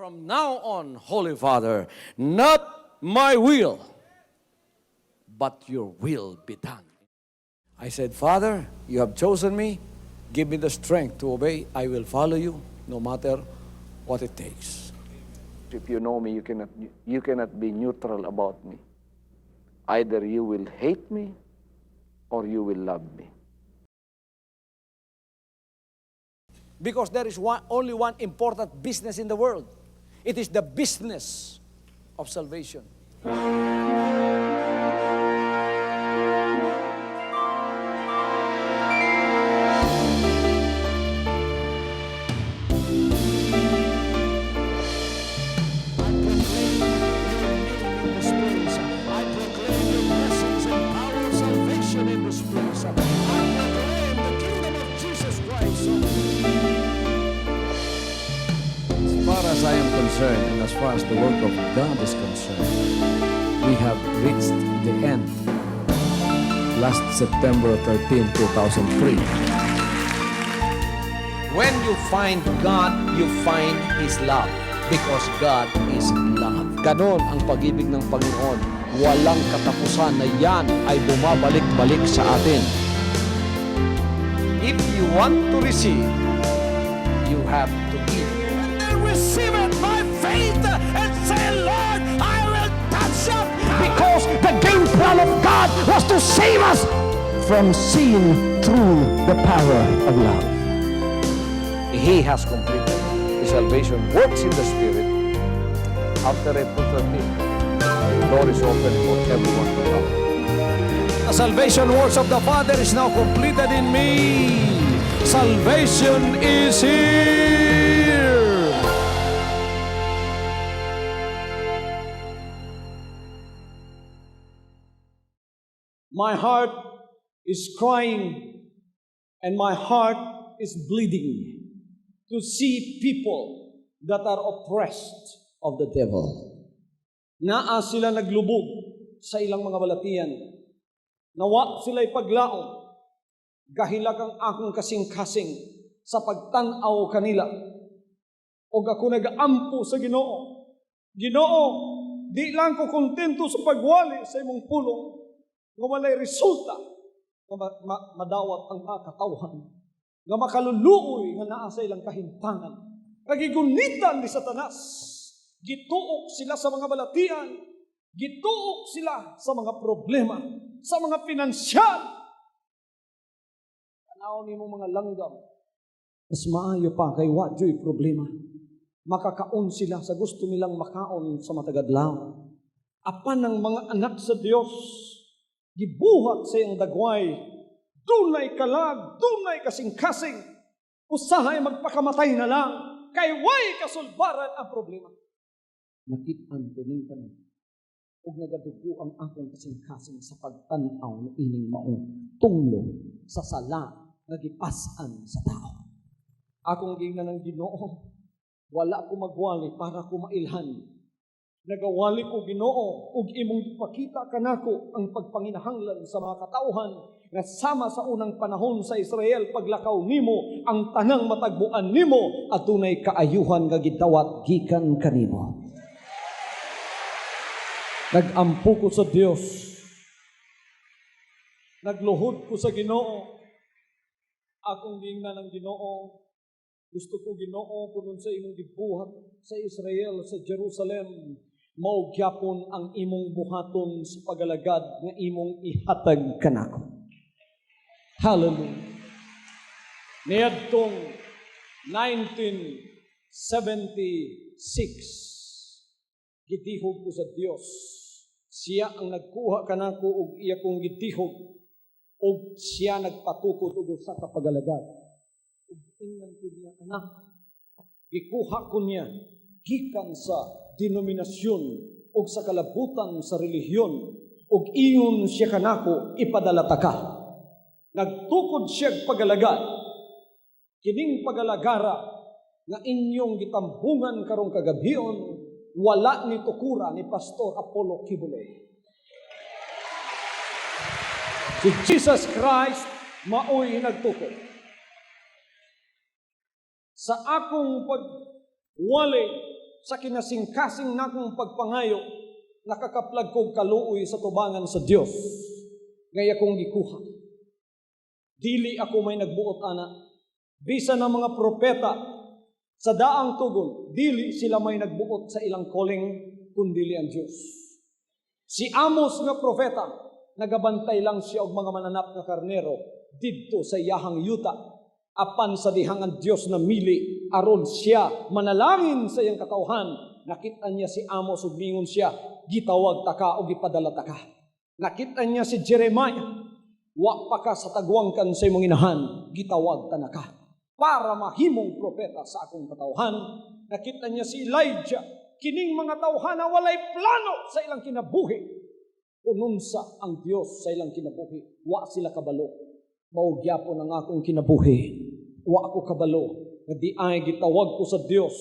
From now on, Holy Father, not my will, but your will be done. I said, Father, you have chosen me. Give me the strength to obey. I will follow you no matter what it takes. If you know me, you cannot be neutral about me. Either you will hate me or you will love me. Because there is only one important business in the world. It is the business of salvation. As I am concerned, and as far as the work of God is concerned, we have reached the end. Last September 13, 2003. When you find God, you find His love. Because God is love. Ganon ang pag-ibig ng Panginoon. Walang katapusan na yan ay bumabalik-balik sa atin. If you want to receive, you have to give. Receive it by faith and say, Lord, I will touch up. Because the game plan of God was to save us from sin through the power of love. He has completed His salvation, works in the Spirit. After April 13, the door is open for everyone to come. The salvation works of the Father is now completed in me. Salvation is here. My heart is crying and my heart is bleeding to see people that are oppressed of the devil. Naa sila naglubog sa ilang mga balatian. Nawa sila'y paglaom. Gahilag ang akong kasing-kasing sa pagtanaw kanila. O ako nag-ampo sa Ginoo. Ginoo, di lang ko kontento sa pagwali sa imong pulong. Nga walay resulta nga madawat ang katawhan, nga makaluluoy nga naa sa ilang kahintangan. Nagigunitan ni Satanas. Gituok sila sa mga balatian. Gituok sila sa mga problema, sa mga pinansyal. Tanaw ni mo mga langgam. Mas maayo pa kay wadyo'y problema. Makakaon sila sa gusto nilang makaon sa matagadlaw. Apan ng mga anak sa Diyos, gibuhat sa iyang dagway, dunay kalag, dunay kasing-kasing, usahay magpakamatay na lang, kay way kasulbaran ang problema. Nakitaan ko ning tanan, ug nagadugo ang akong kasing-kasing sa pagtanaw ng ining maong tunglo sa sala nga gipas-an sa tao. Akong gingnan ng Ginoo, wala ko magwali para ko mailhan. Nagawali ko Ginoo ug imong ipakita kanako ang pagpanginahanglan sa mga katawhan nga sama sa unang panahon sa Israel paglakaw nimo ang tanang matagbuan nimo at tunay kaayuhan nga gidawat gikan kanimo. Nagampo ko sa Dios. Nagluhod ko sa Ginoo. Akong gingnan ng Ginoo. Gusto ko Ginoo kunon sa imong gibuhat sa Israel, sa Jerusalem. Mao gyapon ang imong buhaton sa pagalagad nga imong ihatag kanako. Hallelujah. Niadtong 1976, gitihog ko sa Dios. Siya ang nagkuha kanako ug iya kong gitihog ug siya nagpatukod ug sa kapagalagad. Ug ingnan ko niya anak. Gikuha ko niya gikan sa denominasyon o sa kalabutan sa relihiyon o ingon siya kanako ipadalata ka. Nagtukod siya pagalagad. Kining pagalagara nga inyong gitambungan karong kagabion wala ni tukura ni Pastor Apollo Kibule. Si Jesus Christ maoy nagtukod. Sa akong pagwali sa kinasingkasing nakong pagpangayo, nakakaplag kong kaluoy sa tubangan sa Dios. Ngaya kong gikuha. Dili ako may nagbuot ana. Bisan ng mga propeta sa daang tugon, dili sila may nagbuot sa ilang calling, kundili ang Dios. Si Amos nga propeta, nagabantay lang siya og mga mananap nga karnero didto sa iyahang yuta. Apan sa dihang ang Dios na mili, aron siya manalangin sa iyang katauhan. Nakita niya si Amos ug mingon siya, gitawag ta ka o gipadala ta ka. Nakita niya si Jeremiah, wa pa ka sa tagwangkan sa imong inahan, gitawag ta na ka para mahimong propeta sa akong katauhan. Nakita niya si Elijah, kining mga tauhan na walay plano sa ilang kinabuhi. Ununsa ang Dios sa ilang kinabuhi, wa sila kabalo. Mao gyapon ang akong kinabuhi, wa ako kabalo. Nga di ay gitawag ko sa Dios,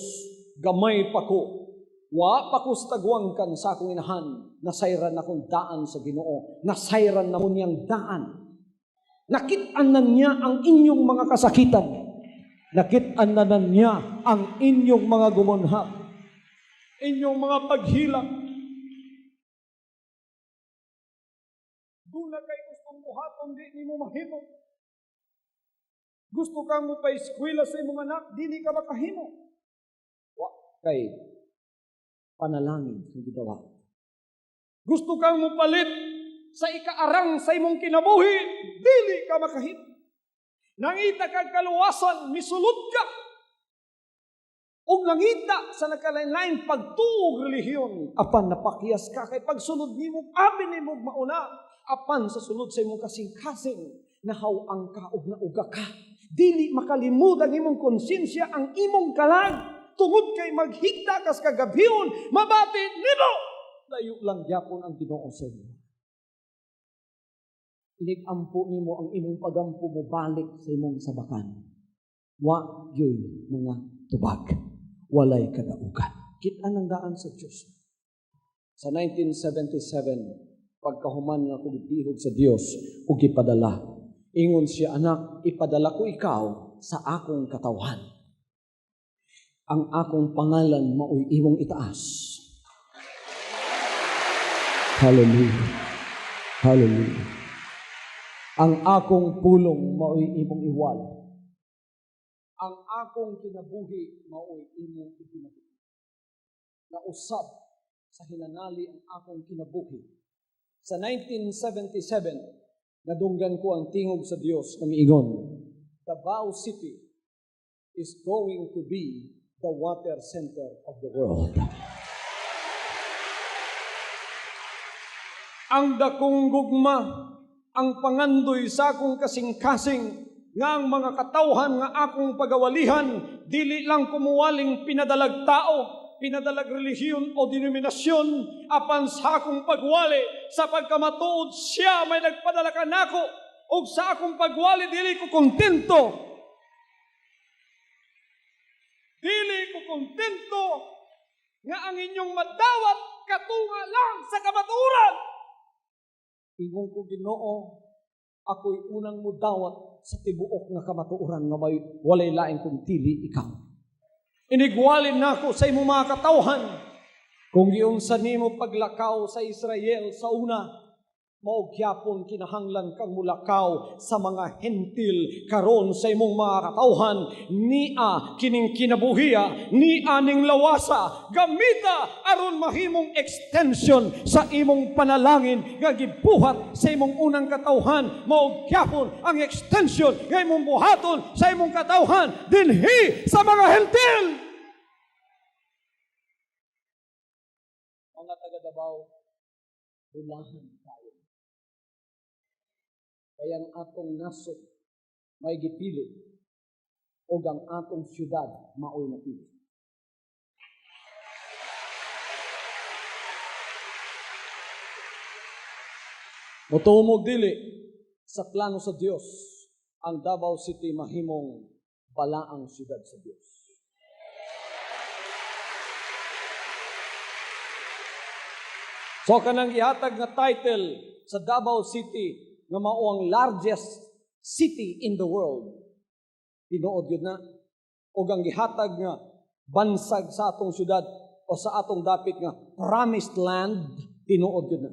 gamay pa ko. Wa pa ko stagwangkan sa akong inahan, nasayran akong daan sa Ginoo, nasayran na mo niyang daan. Nakit-an na niya ang inyong mga kasakitan, nakit-an na niya ang inyong mga gumunhap, inyong mga paghilak. Doon na kay gustong buhaton, di ni mo mahimo. Gusto kang mo pa eskwela sa imong anak, dili ka makahimo. Wa kay panalangin sa gidawat. Gusto kang mo palit sa ikaarang sa imong kinabuhi, dili ka makahimo. Nangita kag kaluwasan, misulod ka. O nangita sa nakalain-lain pagtuog relihiyon, apan napakyas ka kay pagsunod nimo, abi nimo mauna, apan sa sunod sa imong kasing-kasing, nahawang ka og nauga ka. Dili makalimud ang imong konsensya, ang imong kalag, tungod kay maghigda kas kagabhion, mabati nimo. Layo lang gyapon ang Ginoo sa inyo. Inigampo nimo ang imong pagampo mo balik sa imong sabakan. Wa yoy mga tubag, walay kadaugan. Kita nang daan sa Dios. Sa 1977, pagkahuman nga ko gitihog sa Dios ug gipadala. Ingon siya, anak, ipadala ko ikaw sa akong katawhan. Ang akong pangalan mao'y imong itaas. Hallelujah. Hallelujah. Ang akong pulong mao'y imong iwal. Ang akong kinabuhi mao'y imong ikinabuhi. Nausab sa hinanali ang akong kinabuhi. Sa 1977, nadunggan ko ang tingog sa Dios na miingon, Davao City is going to be the water center of the world. Ang dakong gugma, ang pangandoy sa akong kasing-kasing, nga ang mga katawhan nga akong pagawalihan, dili lang kumuwaling pinadalag tao, pinadalag relihiyon o denominasyon, apan sa akong pagwali, sa pagkamatuod siya may nagpadala ka nako, o sa akong pagwali, dili ko kontento. Dili ko kontento nga ang inyong madawat katunga lang sa kamaturan. Ingon ko, Ginoo, ako'y unang mudawat sa tibuok nga kamatuoran nga may walay laing kung tili ikaw. Inigwalin na ako sa imong mga katawhan. Kung giunsa nimo paglakaw sa Israel sa una, mao gyapon kinahanglan kang mulakaw sa mga hentil karon sa imong mga katawhan. Nia kining kinabuhiya, nia ning lawasa, gamita aron mahimong extension sa imong panalangin nga gibuhat sa imong unang katawhan. Mao gyapon ang extension nga imong buhaton sa imong katawhan dinhi sa mga hentil. Mga taga Davao, bulahan tayo. Kaya ang atong nasod may gipili o ang atong syudad maoy napili. Motumog dili sa plano sa Dios ang Davao City mahimong balaang syudad sa Dios. So kanang gihatag nga title sa Davao City nga mao ang largest city in the world. Tinuod yun na. O ang gihatag nga bansag sa atong syudad, o sa atong dapit nga promised land, tinuod yun na.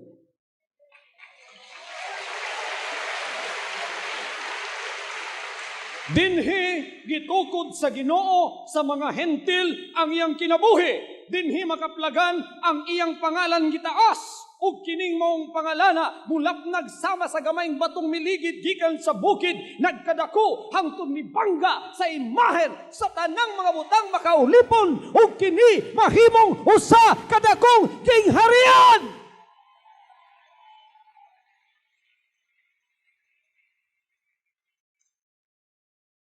Dinhi gitukod sa Ginoo sa mga hentil ang iyang kinabuhi. Dinhi makaplagan ang iyang pangalan gitaas. Ug kining maong pangalana mulapnag sama sa gamayng batong miligid gikan sa bukid nagkadako hangtod mibangga sa imahen sa tanang mga butang makaulipon ug kini mahimong usa kadakong kingharian.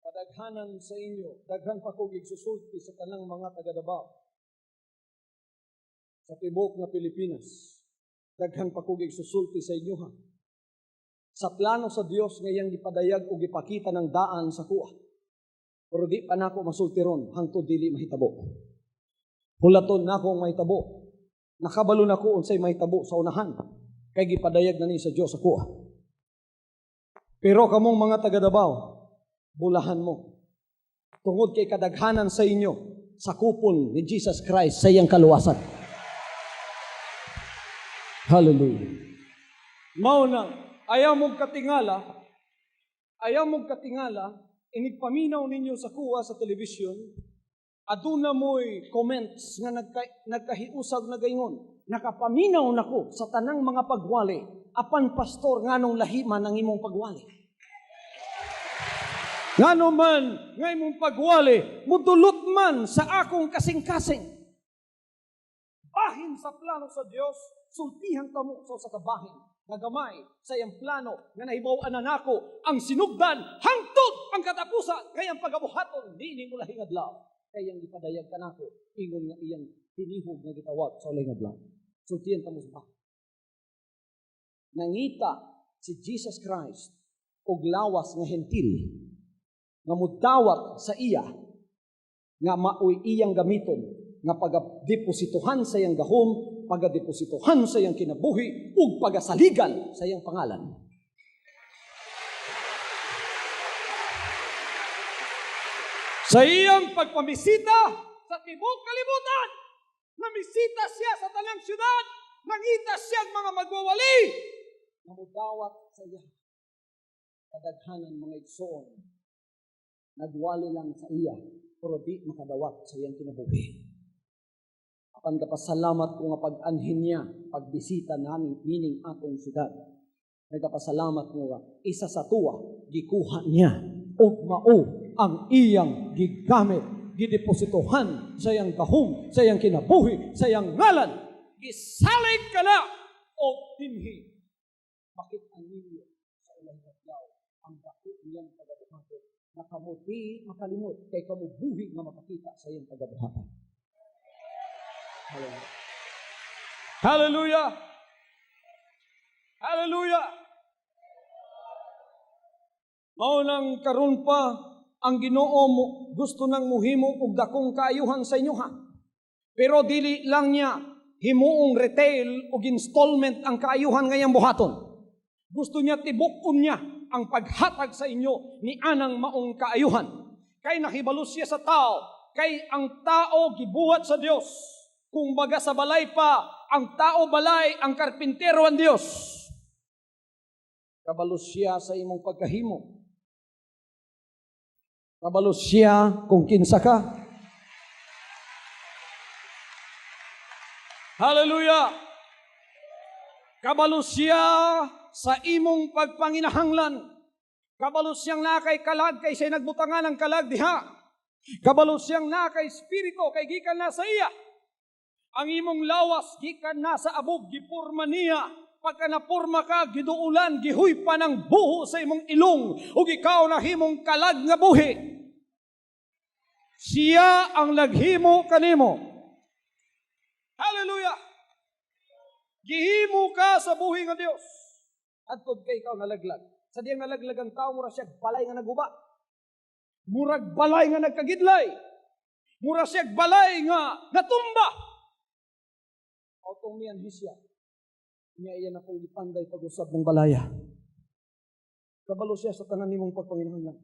Kadaghanan sa inyo, daghan pa kong igsusulti sa tanang mga taga-Davao. Sa tibok nga Pilipinas, daghan pa kong igsusulti sa inyo ha. Sa plano sa Dios ngayang gipadayag o gipakita ng daan sa kuha. Pero di pa nako masulti ron hangtod dili mahitabo. Hulaton nako ang mahitabo. Nakabalo nako unsay mahitabo sa unahan kay gipadayag na ni sa Dios sa kuha. Pero kamong mga taga-Davao, bulahan mo. Tungod kay kadaghanan sa inyo, sa kupon ni Jesus Christ sa iyang kaluwasan. Hallelujah. Mao na, ayaw mong katingala, inigpaminaw ninyo sa kuha sa telebisyon, aduna mo'y comments nga nagkahiusag na gayon. Nakapaminaw nako sa tanang mga pagwali, apan pastor nganong lahiman ang imong pagwali. Ngano man ngay mong pagwali, mudulot man sa akong kasing-kasing. Bahin sa plano sa Dios, sultihan kamo sa kabahin, nagamay sa iyang plano nga nahibaw-an na nako ang sinugdan hangtod ang katapusan ngayang pagabuhaton dili mo lahing adlaw. Kayang gipadayag kanako ingon nga iyang tinihog nga gitawag sa uling adlaw. Sultihan kamo sa bahin. Nangita si Jesus Christ og lawas nga hentil nga mudawat sa iya nga maoy iyang gamiton nga pagadepositohan sa iyang gahom, pagadepositohan sa iyang kinabuhi ug pagasaligan sa iyang pangalan. Sa iyang pagpamisita sa tibok kalibutan, namisita siya sa tanang syudad, nangita siya ang mga magwawali nga mudawat sa iya. Kadaghanan mga igsoon nagwali lang sa iya, pero di makadawat sa iyang kinabuhi. Apan kapasalamat ko nga pag-anhin niya, pagbisita namin nining atong syudad. Nagkapasalamat ko nga, isa sa tuwa, gikuha niya, og mao ang iyang gigamit, gidepositohan sa iyang kahum, sa iyang kinabuhi, sa iyang ngalan. Gisalig ka na, o dinhi. Makita ninyo sa ulang adlaw ang dako niyang pagabuhaton. Nakamuti, makalimot, kay kamubuhi nga makakita sa iyong pagabuhatan. Hallelujah. Hallelujah. Hallelujah. Maunang karon pa ang Ginoo mo gusto nang muhimo og dakong kaayuhan sa inyo ha. Pero dili lang niya himuong retail o installment ang kaayuhan ngayang buhaton. Gusto niya tibukon niya ang paghatag sa inyo ni anang maong kaayuhan. Kay nahibalos siya sa tao, kay ang tao gibuhat sa Dios. Kung baga sa balay pa, ang tao balay, ang karpintero ang Dios. Kabalos siya sa imong pagkahimo. Kabalos siya kung kinsa ka. Hallelujah! Kabalos siya sa imong pagpanginahanglan. Kabalos siyang nakay kalag kay siya nagbutangan ng kalag diha. Kabalos siyang nakay spirito kay gikan na sa iya. Ang imong lawas gikan na sa abog gipurma niya. Pagka napurma ka, giduulan, gihuy pa ng buho sa imong ilong ug ikaw na himong kalag nga buhi. Siya ang naghimo kanimo. Hallelujah! Gihimo ka sa buhi nga Dios. Adtod kay ikaw nalaglag. Sa diyang nalaglag ang tao, mura siya balay nga naguba. Murag balay nga nagkagidlay. Mura siya balay nga natumba. Autong niyan hisya. Niya iyan akong ipanday pag-usab ng balaya. Kabalo siya sa tanan nimong pagpanginahanglan.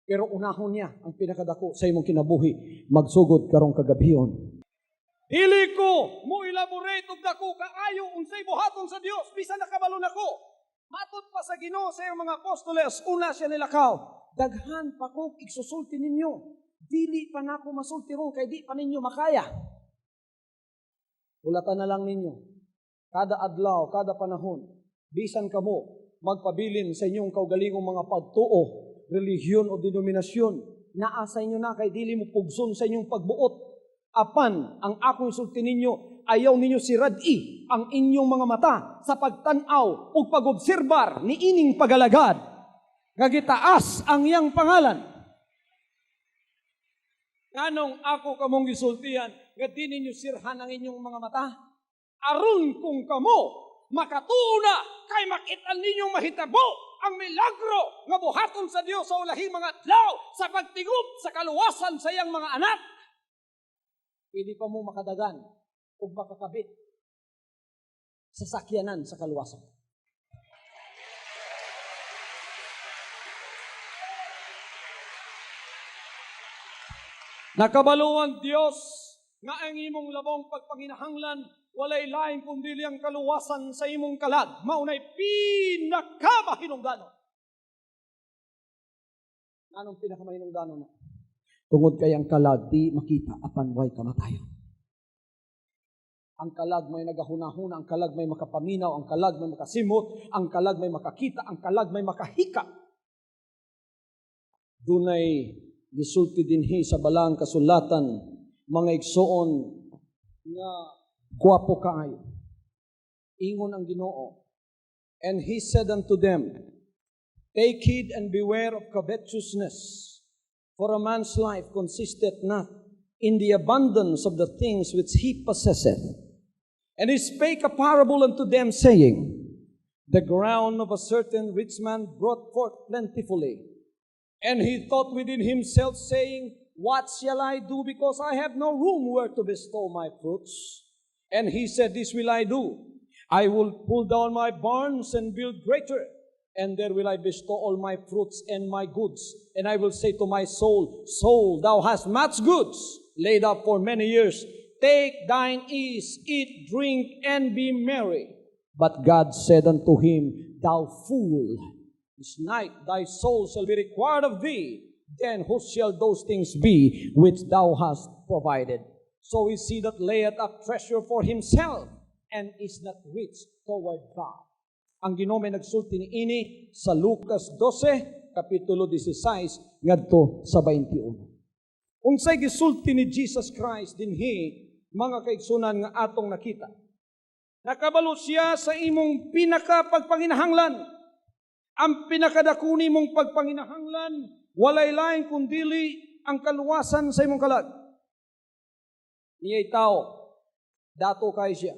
Pero unahon niya ang pinakadako sa imong kinabuhi, magsugod karong kagabihon. Dili ko mo elaborate og dako kaayo unsay buhaton sa Dios bisan nakabalo nako. Matod pa sa Ginoo sa iyang mga apostoles, una siya nilakaw, daghan pa ko igsusulti ninyo. Dili pa nako masulti ron kay di pa ninyo makaya. Ulatan na lang ninyo. Kada adlaw, kada panahon, bisan kamo magpabilin sa inyong kaugalingong mga pagtuo, relihiyon o denominasyon, naa sa inyo na kay dili mo pugson sa inyong pagbuot. Apan, ang akong isulti ninyo, ayaw ninyo sirad-i ang inyong mga mata sa pagtanaw o pag-obserbar ni ining pagalagad. Gagitaas ang iyang pangalan. Nganong ako kamong gisultihan, nga di ninyo sirhan ang inyong mga mata? Aron kung kamo, makatuna kay makitan ninyong mahitabo ang milagro nga buhaton sa Dios sa ulahing mga adlaw sa pagtigup sa kaluwasan sa iyang mga anak. Pili pa mo makadagan o makakabit sa sakyanan sa kaluwasan. Nakabaluan Dios nga ang imong labong pagpanginahanglan walay lain kundi ang kaluwasan sa imong kalag. Maunay pinakamahinungdanon. Anong pinakamahinungdanon na? Tungod kay ang kalag di makita apan way kamatayon. Ang kalag may nagahunahuna, ang kalag may makapaminaw, ang kalag may makasimot, ang kalag may makakita, ang kalag may makahika. Dunay gisulti dinhi sa balang kasulatan mga igsoon nga guwapo kaayo. Ingon ang Ginoo. And he said unto them, take heed and beware of covetousness, for a man's life consisteth not in the abundance of the things which he possesseth. And he spake a parable unto them, saying, the ground of a certain rich man brought forth plentifully. And he thought within himself, saying, what shall I do, because I have no room where to bestow my fruits? And he said, this will I do. I will pull down my barns and build greater, and there will I bestow all my fruits and my goods. And I will say to my soul, soul, thou hast much goods laid up for many years. Take thine ease, eat, drink, and be merry. But God said unto him, thou fool, this night thy soul shall be required of thee. Then whose shall those things be which thou hast provided? So is he that layeth up treasure for himself, and is not rich toward God. Ang Ginoo may nagsulti ni ini sa Lucas 12, kapitulo 16, ngadto sa 21. Unsay gisulti ni Jesus Christ dinhi, mga kaigsunan nga atong nakita. Nakabalo siya sa imong pinakapagpanginahanglan. Ang pinakadakuni mong pagpanginahanglan, walay lain kundili ang kaluwasan sa imong kalag. Niya'y tao, dato kay siya.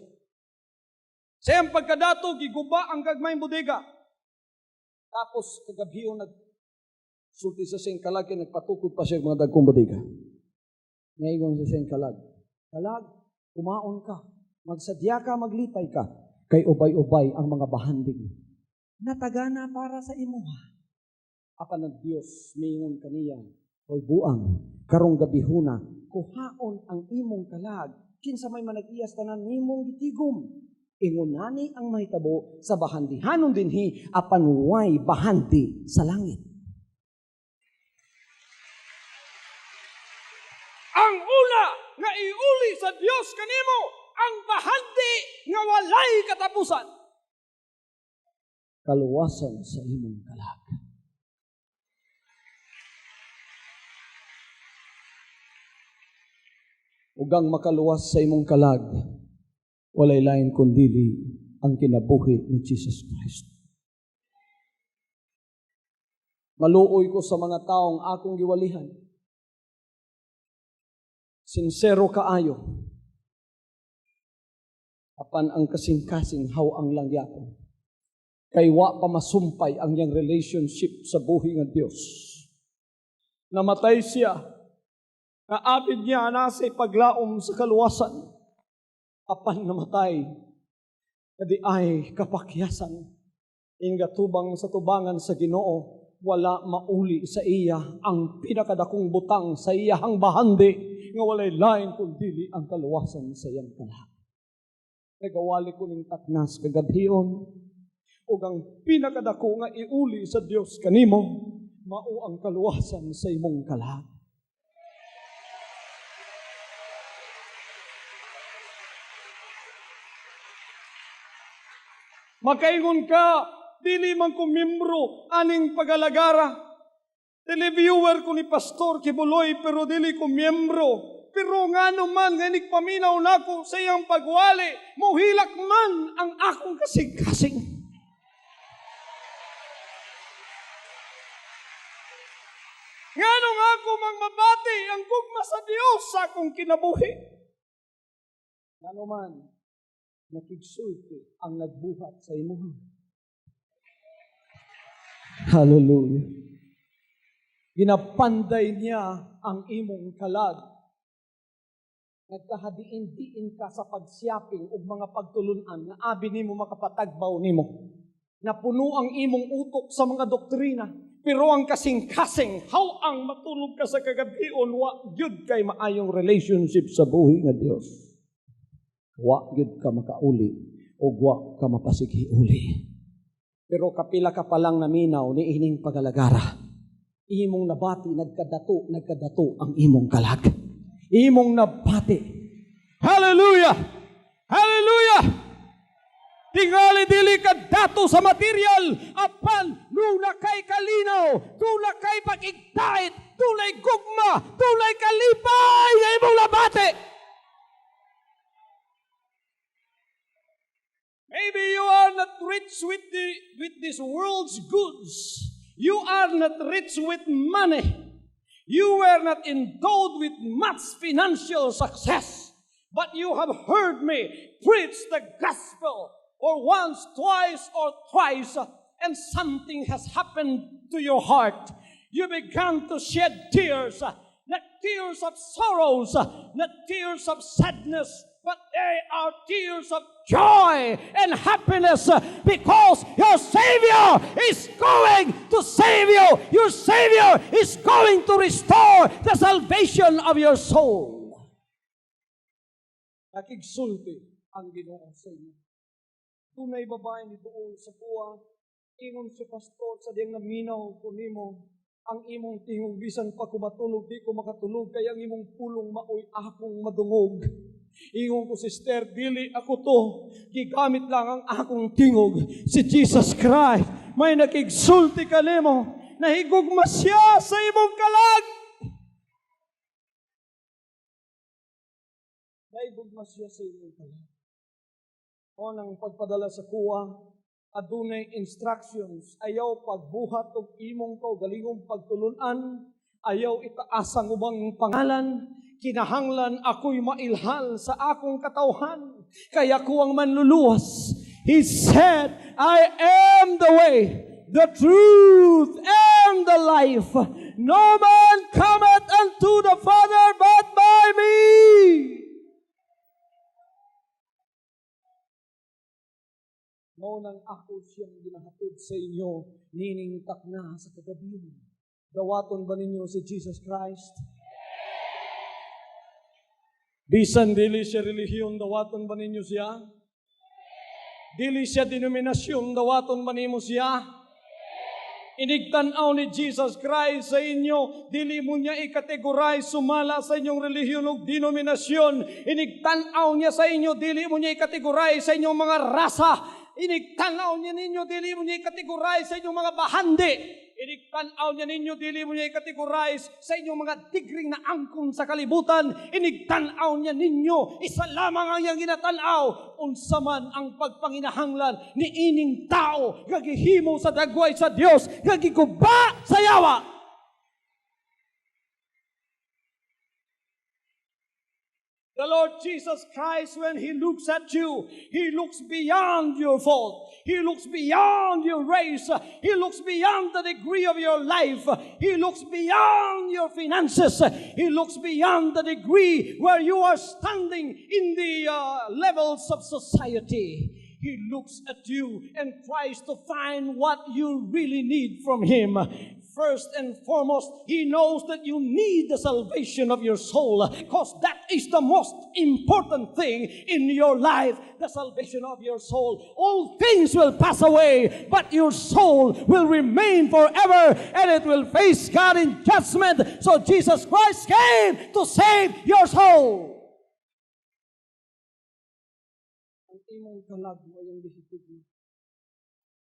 Sa iyang pagkadato, giguba ang gagmayng bodega. Tapos kagabiho nagsulti sa siyang kalag, kaya nagpatukod pa siya mga dagkong bodega. Ngayon sa siyang kalag, kalag, kumaon ka, magsadya ka, maglipay ka, kay ubay-ubay ang mga bahanding. Natagana para sa imuha. Apan ng Diyos, mingon kaniya, oy buang, karong gabihuna, kuhaon ang imong kalag, kinsa may manag-iyas tanan nimong gitigom. Ingunani ang mahitabo sa bahandihanon dinhi, apan way bahandi sa langit. Ang una nga iuli sa Dios kanimo, ang bahandi nga walay katapusan. Kaluwasan sa imong kalag. Ugang makaluwas sa imong kalag, walay lain kundili ang kinabuhi ni Jesus Christ. Maluoy ko sa mga taong akong giwalihan. Sincero kaayo. Apan ang kasing-kasing haw ang langyapon. Kay wa pa masumpay ang yang relationship sa buhi nga Dios. Namatay siya. Kaapid niya na sa paglaom sa kaluwasan. Apan namatay. Kadi ay kapakyasan. Inga tubang sa tubangan sa Ginoo, wala mauli sa iya ang pinakadakong butang sa iyahang bahandi. nga walay lain kundi ang kaluwasan sa iyang kalag. Nagawali ko ning taknas kagabhion, ug ang pinakadako nga iuli sa Dios kanimo mao ang kaluwasan sa imong kalag. Makaingon ka, dili man ko membro aning pagalagara. Televiewer ko ni Pastor Kibuloy pero dili ko membro. Pero ngano man nga paminaw nako sa iyang pagwali, mohilak man ang akong kasing-kasing. Ngano nga ako mang mabati ang gugma sa Dios sa akong kinabuhi. Ngano man, nakigsulti ang nagbuhat sa imuha. Hallelujah. Ginapanday niya ang imong kalag. Nagkahadiin-diin ka sa pagsiyaping ug mga pagtulunan nga abi nimo makapatagbaw nimo. Napuno ang imong utok sa mga doktrina, pero ang kasing-kasing how ang matulog ka sa kagabion wa gyud kay maayong relationship sa buhi nga Dios. Wa gyud ka makauli o wa ka mapasigiuli. Pero kapila ka pa lang naminaw ni ining pagalagara, imong nabati nagkadato ang imong kalag. Imong nabati. Hallelujah! Hallelujah! Tingali dili ka dato sa material, apan nuna kay kalinaw, tula kay pakigdait, tulay gugma, tulay kalipay na imong nabati. Maybe you are not rich with this world's goods. You are not rich with money. You were not endowed with much financial success. But you have heard me preach the gospel or once, twice, or thrice, and something has happened to your heart. You began to shed tears, not tears of sorrows, not tears of sadness, but they are tears of joy and happiness because your Savior is going to save you. Your Savior is going to restore the salvation of your soul. Nakigsulti ang Ginoo sa inyo. Tunay babae ni doon sa kuwa, ingon si pastor sa diyang naminaw ko nimo, ang imong tingog bisan pa ko matulog, di ko makatulog, kaya ang imong pulong maoy akong madungog. Ingon ko, sister, dili ako to. Gigamit lang ang akong tingog. Si Jesus Christ, may nakigsulti ka nimo. Nahigugma siya sa imong kalag. Nahigugma siya sa imong kalag. O nang pagpadala sa kuwa, adunay instructions. Ayaw pagbuhat og imong kaugalingong pagtulunan. Ayaw itaas ang ubang pangalan. Kinahanglan ako'y mailhal sa akong katawhan. Kaya ko ang manluluwas. He said, I am the way, the truth, and the life. No man cometh unto the Father but by me. Mao nang ako siyang ginahatod sa inyo, nining takna sa kagabi. Dawaton ba ninyo si Jesus Christ? Bisan dili siya relihiyon, dawaton ba ninyo siya? Dili siya denominasyon, dawaton ba ninyo siya? Inigtanaw ni Jesus Christ sa inyo, dili mo niya i-categorize sumala sa inyong relihiyon o denominasyon. Inigtanaw niya sa inyo, dili mo niya i-categorize sa inyong mga rasa. Inigtanaw niya ninyo, dili mo niya i-categorize sa inyong mga bahandi. Inigtanaw niya ninyo, dili mo niya i-categorize sa inyong mga degree na angkon sa kalibutan. Inigtanaw niya ninyo, isa lamang ang iyang ginatanaw. Unsa man ang pagpanginahanglan ni ining tao, gagihimo sa dagway sa Dios, gagiguba sa yawa. The Lord Jesus Christ, when He looks at you, He looks beyond your fault. He looks beyond your race. He looks beyond the degree of your life. He looks beyond your finances. He looks beyond the degree where you are standing in the levels of society. He looks at you and tries to find what you really need from Him. First and foremost, He knows that you need the salvation of your soul, because that is the most important thing in your life, the salvation of your soul. All things will pass away, but your soul will remain forever, and it will face God in judgment. So Jesus Christ came to save your soul. Ang imong kalag mo yung lihitid mo.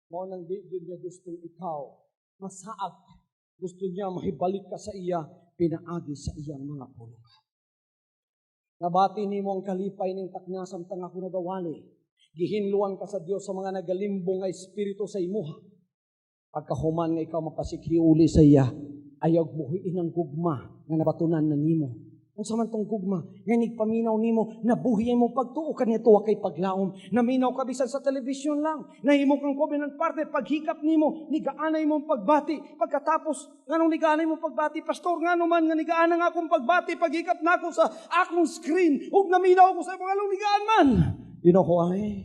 Mo nang di niya gustong ikaw masaag. Gusto niya mahibalik ka sa iya, pinaagi sa iyang mga pulong. Nabati ni mo ang kalipay ng taknasam tanga ko nagawali. Gihinluan ka sa Dios sa mga nagalimbong nga espiritu sa imuha. Pagkahuman nga ikaw mapasikhiuli sa iya, ayog buhiin ang gugma nga nabatunan na nimo. Kung samantong gugma, nga nigpaminaw nimo, nabuhi mo pagtuo ka niya tuwa kay paglaom. Naminaw ka bisan sa telebisyon lang. Nahimo kang kobe ng parte, paghikap nimo, nigaanay mong pagbati. Pagkatapos, nganong nigaanay mong pagbati, pastor, nga naman nga nigaanay nga akong pagbati, paghikap na ako sa akong screen, ug naminaw ako sa mga nung nigaan man. You know why?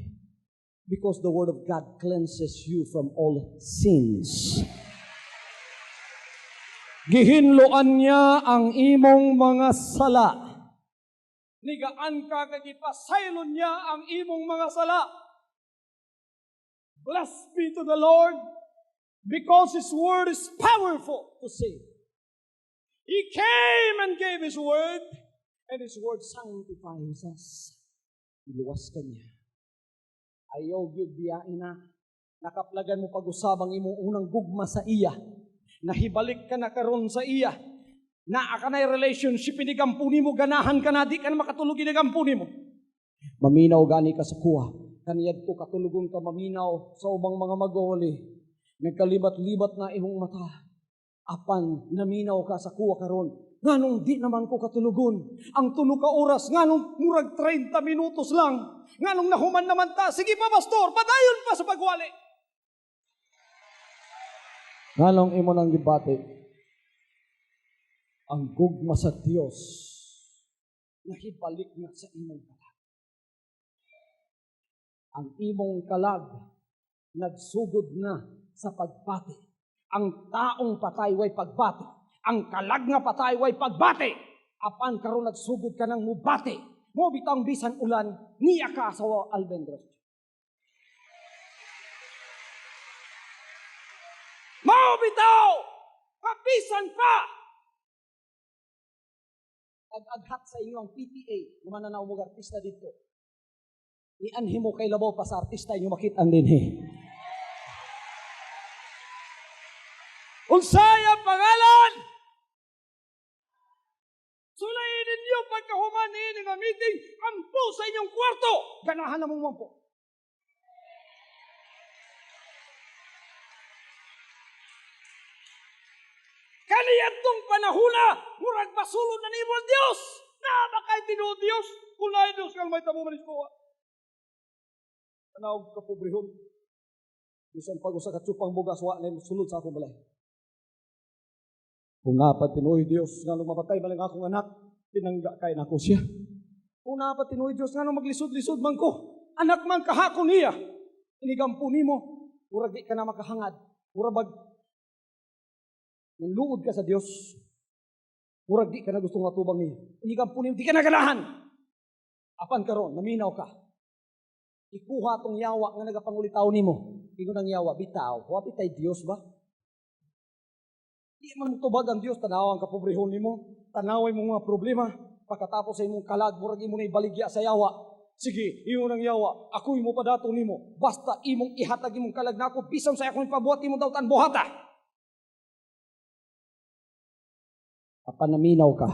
Because the Word of God cleanses you from all sins. Gihinloan niya ang imong mga sala. Nigaan ka kagipasaylon niya ang imong mga sala. Blessed be to the Lord, because His word is powerful to save. He came and gave His word, and His word sanctifies us. Iluwas ka niya. Ayaw gyud biyain na. Nakaplagan mo pag-usabang imong unang gugma sa iya. Nahibalik ka na karon sa iya. Naa ka na relationship, inigampuni mo, ganahan ka na, di ka na makatulog, inigampuni mo. Maminaw gani ka sa kuha. Kaniyad ko katulugon ka maminaw sa ubang mga magoli. Nagkalibat-libat na imong mata. Apan, naminaw ka sa kuha karon. Nganong di naman ko katulugon. Ang tulo ka oras, nganong murag 30 minutos lang. Nganong nahuman naman ta, sige pa pastor, padayon pa sa pagwali. Nganong imo nang gibati, ang gugma sa Dios nahibalik na sa imong kalag. Ang imong kalag nagsugod na sa pagbati. Ang taong patay way pagbati. Ang kalag nga patay way pagbati. Apan karon nagsugod ka ng mubati. Mo bitang bisan ulan niya ka sa Albendros. Mao bitaw! Kapisan pa! Ag-aghat sa inyo ang PTA, yung mananaw mong artista dito. Ianhin mo kay labaw pa sa artista, inyo makitaan din eh. Unsay ang pangalan? Sulayin ninyo pagkahuman ini nga meeting, ampo sa inyong kwarto. Ganahan na mong mampo. Kaniyadtong panahuna, murag basulod na nimo ang Dios. Na bakay tinuod Dios, kung na Dios kang may tamo manis ko. Tanawag ka pobrehon. Bisan pag usa ka tsupang bugas wa na sulod sa akong balay. Kung nga pa tinuod Dios nga mapatay man ang akong anak, tinangga kay nako siya. Kung nga pa tinuod Dios nga maglisod-lisod man ko, anak man kahakon niya. Inigampo nimo, murag di ka na makahangad. Murag nang ka sa Diyos, murag di ka na gustong matubang niya. Hindi ka punin, di ka naganahan. Apan karon, naminaw ka. Ikuha tong yawa nga nagapangulitaw nimo. Ingon ang yawa, bitaw. Wapit tay Diyos ba? Di man tubag ang Diyos, tanaw ang kapobrehon nimo. Tanaway mo mga problema. Pagkatapos sa imong kalag, murag imo na ibaligya sa yawa. Sige, ingon ang yawa, ako imo padato nimo. Basta imong ihatag imong kalag na ako, bisan sa akong ipabuhat imo daw tan buhata. Apanaminaw ka,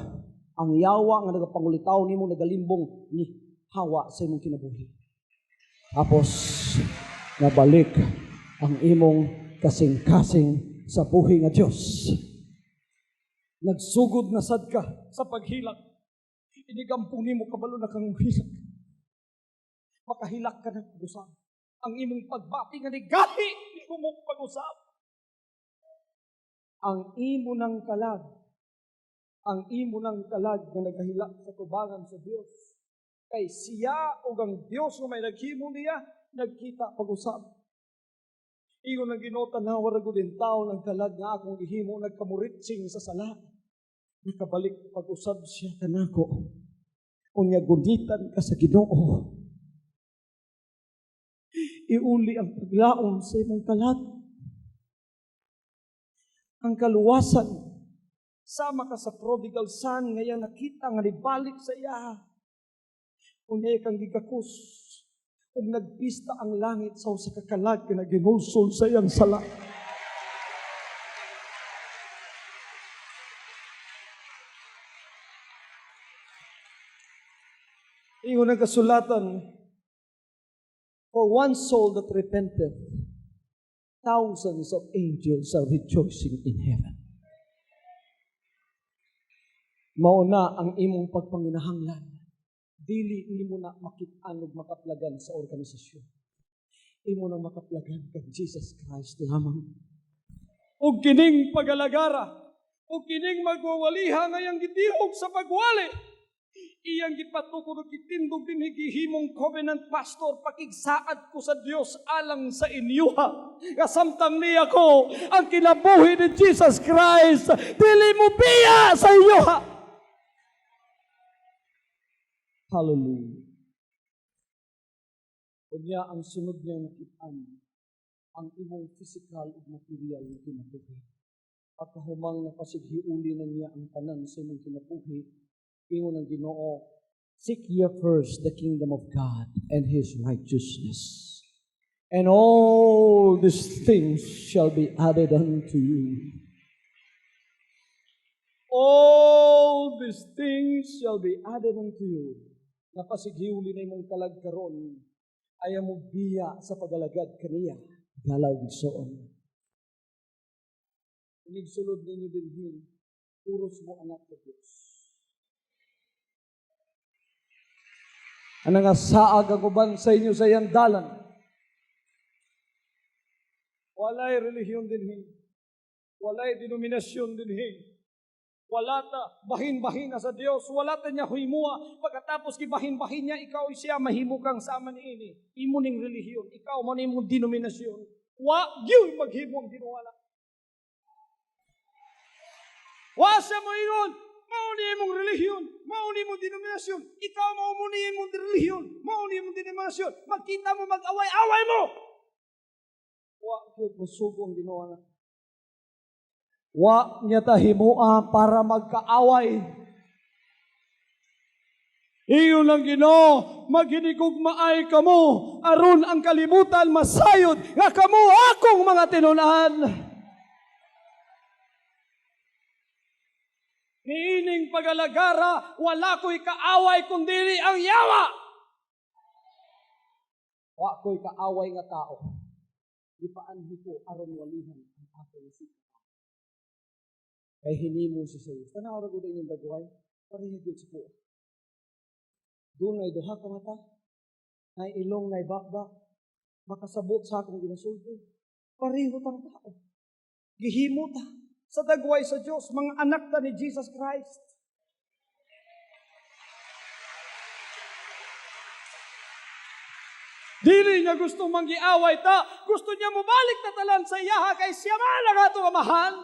ang yawa nga nagapangulitaw nimo nagalimbong ni hawa sa imong kinabuhi. Tapos, nabalik ang imong kasing-kasing sa buhi nga Diyos. Nagsugod na sad ka sa paghilak. Inigampong nimo kabalo na kang hilak. Makahilak ka ng pag-usap. Ang imong pagbati nga ni gahi, ni mong pag-usap. Ang imo ng kalag, ang imo ng kalag na naghahilak sa tubangan sa Dios. Kay siya o ang Dios nga may naghimo niya, nagkita pag-usap. Ingon ang Ginoo tanawa ra gud din tawo ng kalag nga akong gihimo nagkamuritsing sa sala. Nakabalik pag-usab siya kanako. Unya gunitan ka sa Ginoo. Iuli ang paglaom sa imong kalag. Ang kaluwasan, sama ka sa prodigal son, ngayon nakita nga nibalik sa iya. Unya kang gigakus, kung nagpista ang langit sa usa ka kalag nga ginulsol sa iyang sala. Ingon ang kasulatan, for one soul that repenteth, thousands of angels are rejoicing in heaven. Mauna ang imong pagpanginahanglan. Dili nimo na makit-an ug makaplagan sa organisasyon. Imo na makaplagan kay Jesus Christ lamang. Ug kining pagalagara, ug kining magwawaliha nga iyang gitihog sa pagwali. Iyang gipatukod ug gitindog din higihimong covenant pastor pakigsaad ko sa Dios alang sa inyuha. Kasamtang niya ko ang kinabuhi ni Jesus Christ. Dili mo biya sa inyuha. Hallelujah. Unya ang sunod niya nakitaan ang imong physical ug material na kinabuhi. Pagkahumang napasighiuli na niya ang tanan sa imong kinabuhi, ingon ang Ginoo, seek ye first the kingdom of God and His righteousness, and all these things shall be added unto you. All these things shall be added unto you. Napasighiuli na imong kalag karon, ayaw mo biya sa pagalagad kaniya, galaw gigsoon. Inigsulod ninyo dinhin, puros mo anak sa Diyos. Anang asaag ang uban sa inyo sa iyang dalan. Walay relihiyon dinhi. Walay denominasyon dinhi. Wala ta bahin-bahin na sa Dios. Wala ta niya himua. Pagkatapos gibahin-bahin niya, ikaw siya mahimo kang sama niini. Imo ning relihiyon. Ikaw man imong denominasyon. Wa gyud maghimo ang ginuwala. Wa sa mo ingon, mao ni imong relihiyon, mao ni imong denominasyon. Ikaw mao mo ni imong relihiyon, mao ni imong denominasyon. Magkita mo mag-away-away mo. Wa gyud mosugo ang ginuwala. Wa niya ta himua para magkaaway. Iyo lang Ginoo, maghinigugmaay kamo aron ang kalibutan masayod nga kamo akong mga tinunan. Niining pagalagara, wala ko'y kaaway kundili ang yawa. Wa ko'y kaaway nga tao. Ipaanhi ko aron walihan ang akong isip. Kay hinimo si Sa'yo. Tanaw ra gud inyong dagway, parihigid si po. Doon ngay duha ka mata, ngay ilong, ngay bakbak, makasabot sa akong ginasulti. Pareho tang tao. Gihimo ta sa dagway sa Dios, mga anak ta ni Jesus Christ. Dili niya gusto manggiaway ta, gusto niya mubalik ta talan sa iyaha kay siya man ang atong amahan.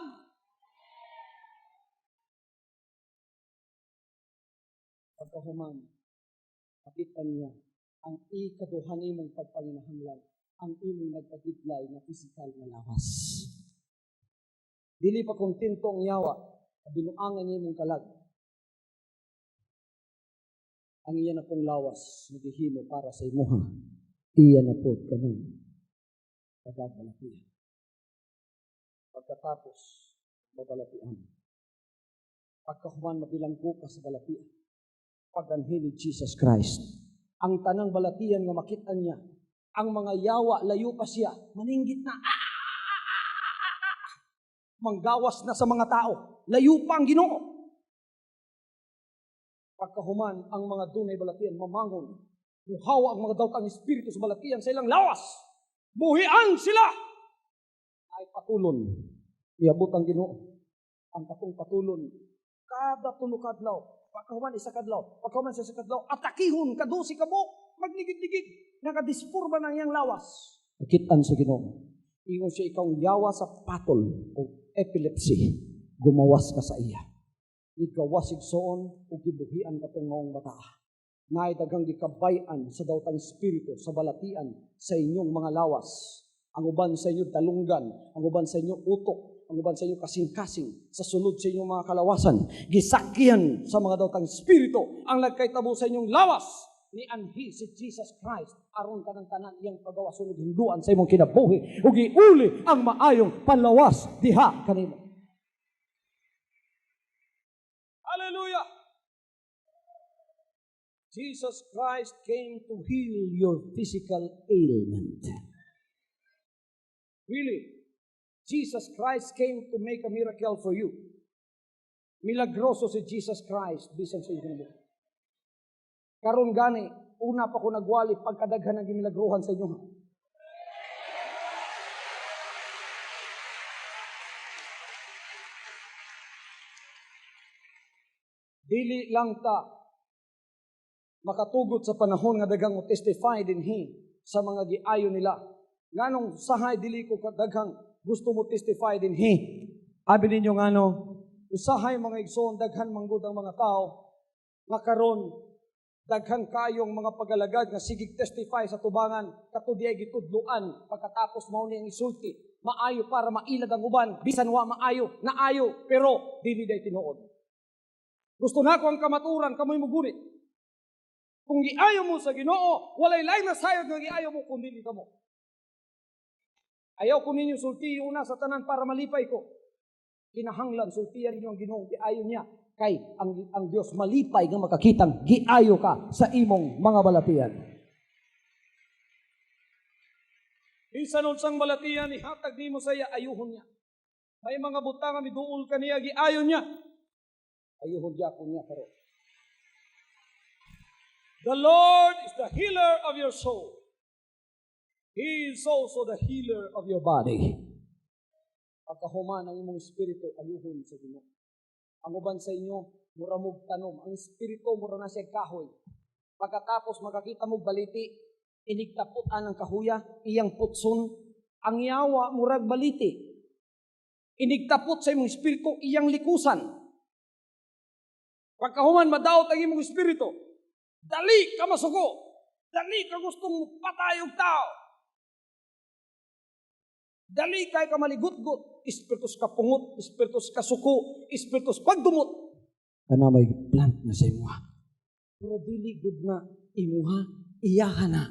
Pagkahuman, kapitan niya ang ikaduhan imong pagpanginahanglan, ang imong nagpagidlay na physical na lawas. Dili pa kontento ang yawa, binuangan niya imong kalag. Ang iya na pong lawas, naghihimo para sa imuha. Iya na po kanang pagbabalatian. Pagkatapos, babalatian. Pagkahuman, mabilanggo ka sa balatian. Pagganhi ni Jesus Christ. Ang tanang balatian nga makita niya, ang mga yawa, layo pa siya, maninggit na, manggawas na sa mga tao, layo pa ang Ginoo. Pagkahuman, ang mga dunay balatian, mamangon, muhawa ang mga daotang espiritu sa balatian sa ilang lawas, buhian sila, ay patulon, iabot ang Ginoo, ang katong patulon, kada tulukadlaw, pagkahuman isa kadlaw, pagkahuman isa kadlaw, atakihon, kadusi kabuk, magligid-ligid, nakadispurba ng iyang lawas. Nakitaan sa Ginoo. Ingon siya, ikaw yawa sa patol o epilepsy, gumawas ka sa iya. Ikaw igsoon o gibuhian ka tong maong bata. Naay daghang gikabayan sa dawtang espiritu sa balatian sa inyong mga lawas. Ang uban sa inyo dalunggan, ang uban sa inyo utok, ang uban sa inyo kasing-kasing sa sunod sa inyong mga kalawasan. Gisakyan sa mga dawtang espiritu ang nagkahitabo sa inyong lawas ni anhi si Jesus Christ aron ka ng tanan iyang pagawa sunod hinduan sa imong kinabuhi ug giuli ang maayong panlawas diha kanimo. Hallelujah! Jesus Christ came to heal your physical ailment. Really, Jesus Christ came to make a miracle for you. Milagroso si Jesus Christ bisan sa inyo. Karon gani, una pa ko nagwali pagkadaghan ng gimilagruhan sa inyo. Dili lang ta makatugot sa panahon nga daghang mo testify dinhi sa mga giayo nila. Nganong sahay dili ko kadaghang gusto mo testify dinhi. Abi ninyo ngano, usahay mga igsoon daghan manggod ang mga tao nga karon daghan kayong mga pagalagad nga sigig testify sa tubangan katudi ay gitudloan pagkatapos mao ni ang isulti. Maayo para mailag ang uban, bisan wa maayo, naayo pero dili day tinuod. Gusto nako ang kamaturan kamoy mugunit. Kung giayo mo sa Ginoo, walay lain na sayod nga giayo mo kun dili kamo. Ayaw ko ninyo sultiyo na sa tanan para malipay ko. Kinahanglan sultiyan ninyo ang Ginoo, giayo niya. Kay ang Dios malipay nga makakitang giayo ka sa imong mga balatian. Bisan unsang balatian ihatag nimo sa iya ayuhon niya. May mga butang nga miduol kaniya giayo niya. Ayuhon niya ko niya karon. The Lord is the healer of your soul. He is also the healer of your body. Pagkahuman ang imong espiritu, ayuhon sa Ginoo. Ang uban sa inyo, mura mong tanom. Ang espiritu, mura na siya kahoy. Pagkatapos makakita mo baliti, inigtaputan ang kahuya, iyang putson, ang yawa, murag baliti. Inigtapot sa imong espiritu, iyang likusan. Pagkahuman, madaot ang imong espiritu. Dali ka masuko. Dali ka gustong patay og tao. Dali kay ka maligut-gut. Espiritus ka pungot, espiritus ka suko, espiritus pagdumot. Kana may plant na sa imuha. Pero dili gud na imuha, iyahan na.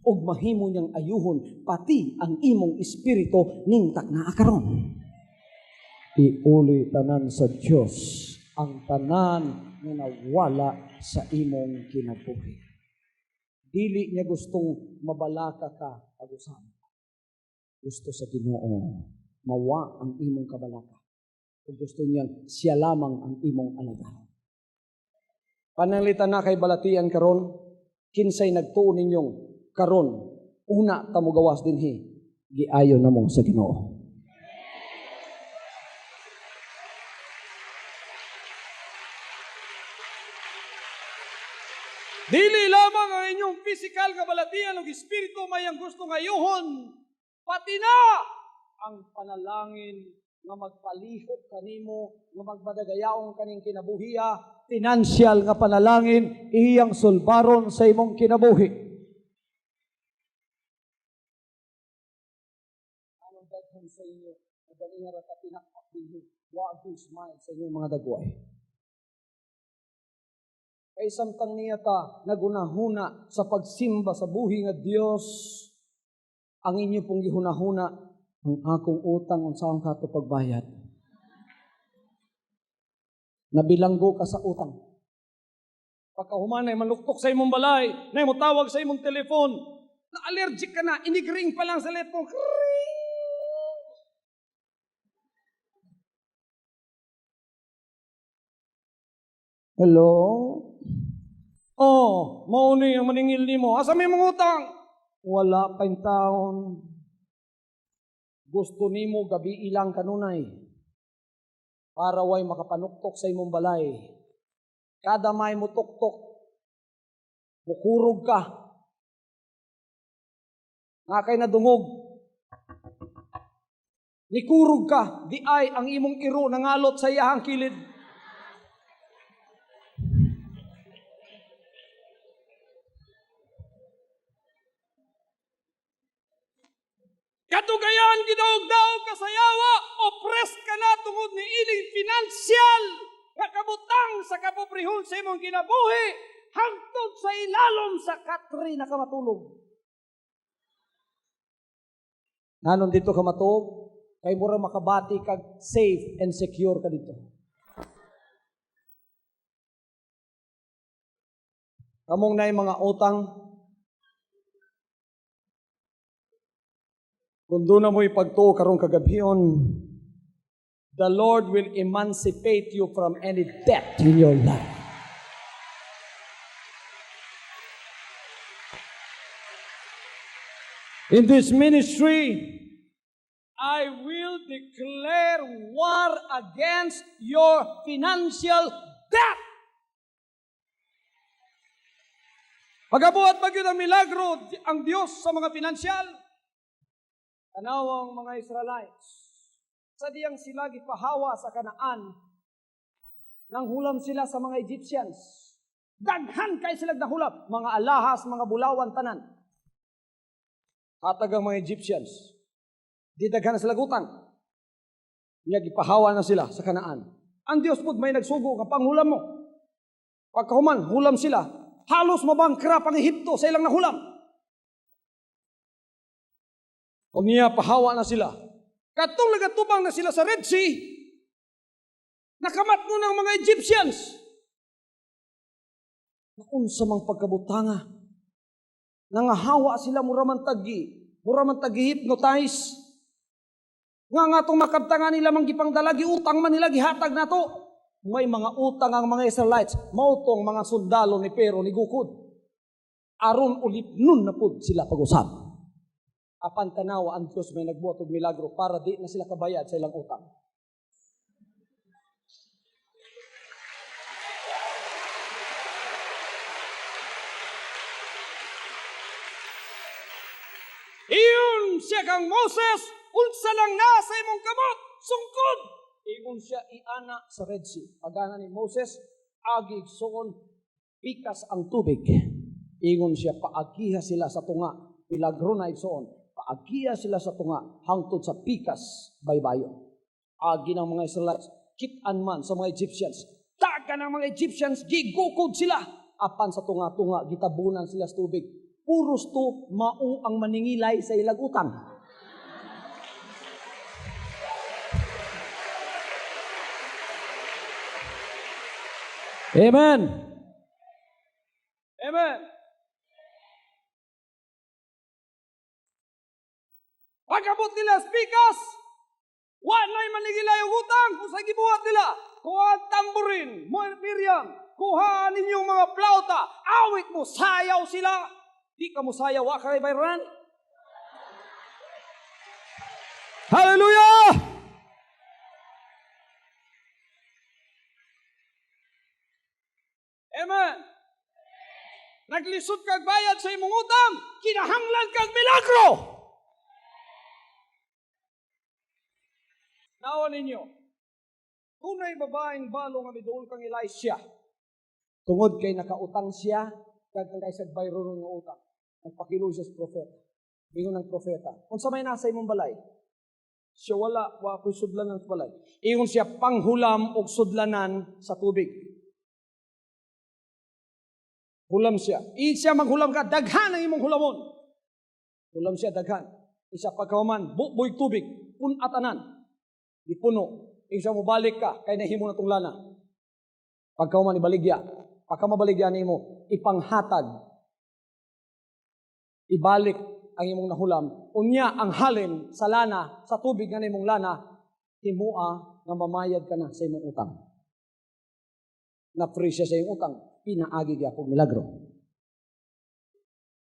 Og mahimo niyang ayuhon, pati ang imong espiritu ningtak na akaron. Iuli tanan sa Dios ang tanan nga nawala sa imong kinabuhi. Dili niya gustong mabalaka ka pag-usan. Gusto sa Ginoo mawa ang imong kabalaka. Kung gusto niyang siya lamang ang imong alaga. Pananglitan na kay balatian karon, kinsay nagtuon ninyong karon, una ta mo gawas dinhi, giayo na mo sa Ginoo. Dili lamang ang inyong physical nga balatian ug espiritu may ang gusto ngayuhon, pati na ang panalangin nga magpalihok kanimo, nga magmadagayaon kaning kinabuhiya, financial nga panalangin, iyang sulbaron sa imong kinabuhi. Anong daghan sa inyo, madali nga rata pinakpak dinhi, wa ang smile sa inyong mga dagway. Kay samtang niya ta nagunahuna sa pagsimba sa buhi nga Dios, ang inyo pong gihunahuna, ang akong utang unsaon ka to pagbayad. Nabilanggo ka sa utang. Pagkahumanay manuktok sa imong balay, nay mo tawag sa imong telefon, na allergic ka na, inigring pa lang sa telefon. Hello? Oh, mauni ang maningil nimo. Asa may mga utang? Wala pa yung taon. Gusto nimo gabi ilang kanunay para way makapanuktok sa imong balay. Kada may mo tuktok, mukurog ka. Nga kay nadungog. Nikurog ka, di ay ang imong iro nangalot sa iyahang kilid. Katugayan, gidaog-daog ka sa yawa, oppressed ka na tungod ni ining financial, kakabutang sa kapobrehon sa imong kinabuhi, hangtod sa ilalom sa katri na kamatulog. Nanon dito ka matuog, kay mura makabati kag safe and secure ka dito. Kamong na mga utang, kung doon na mo'y pagtuo karong kagabhion, the Lord will emancipate you from any debt in your life. In this ministry, I will declare war against your financial debt. Pagabuhat ba yun ang milagro ang Diyos sa mga pinansyal? Tanawang mga Israelites, sa diyang sila gipahawa sa Kanaan, nang hulam sila sa mga Egyptians. Daghan kay sila nahulam, mga alahas, mga bulawan, tanan. Hatag ang mga Egyptians. Di daghan na sila gutang. Niya gipahawa na sila sa Kanaan. Ang Diyos po may nagsugo ng panghulam mo. Pagkahuman, hulam sila. Halos mabangkrap ang Ehipto sa ilang nahulam. O niya pahawa na sila. Katong nagatubang na sila sa Red Sea, nakamat mo ng mga Egyptians. Naunsa mang pagkabutanga. Nangahawa sila muraman tagi hypnotize. Nga itong makabtangan nila manggipang dalagi, utang man nila gihatag na to. May mga utang ang mga Israelites, mautong mga sundalo ni Pero ni Gukod. Aron ulit nun na po sila pag-usap. Apan tanawa ang Diyos may nagbuhat og milagro para di na sila kabayad sa ilang utang. Iyon siya kang Moses, unsa lang na sa imong kamot, sungkod. Iyon siya iana sa Red Sea. Pagana ni Moses, agig suon, pikas ang tubig. Iyon siya, paagiha sila sa tunga. Milagro na igsuon. Paagiha sila sa tunga, hangtod sa pikas, baybayo. Agi ng mga Israelites, kitan man sa mga Egyptians. Daga ng mga Egyptians, gigukod sila. Apan sa tunga-tunga, gitabunan sila sa tubig. Puros to, mau ang maningilay sa ilang utang. Amen. Amen. Pagkabot nila spikas, wanay maningilay ang utang kung sa gibuhat nila. Kuha ang tamborin, Miriam, kuha ninyong mga plauta, awit mo, sayaw sila. Di ka mo sayaw, wa ka kay bayran. Hallelujah! Amen. Naglisod kag bayad sa imong utang, kinahanglan kag milagro. Nawa ninyo, tunay babaeng balo nga miduol kang Elisha. Tungod kay nakautang siya, kag kay sa bayron nga utang. Nagpakilo siya sa propeta. Ingon ng propeta, kung sa may nasa imong balay, siya wa ako'y sudlanan sa balay. Ingon siya panghulam og sudlanan sa tubig. Hulam siya. Siya maghulam ka, daghan ang imong hulamon. Hulam siya, daghan. Isa pagkawaman, buboy tubig, punatanan. Di puno. Isa mo balik ka, kay nahimo na itong lana. Pagkawaman, ibaligya. Pagka mabaligya nimo, ipanghatag. Ibalik ang imong nahulam. Unya ang halin sa lana, sa tubig nga nimong lana, himua nga mamayad ka na sa imong utang. Na-free siya sa imong utang. Pinaagi kaya kong milagro.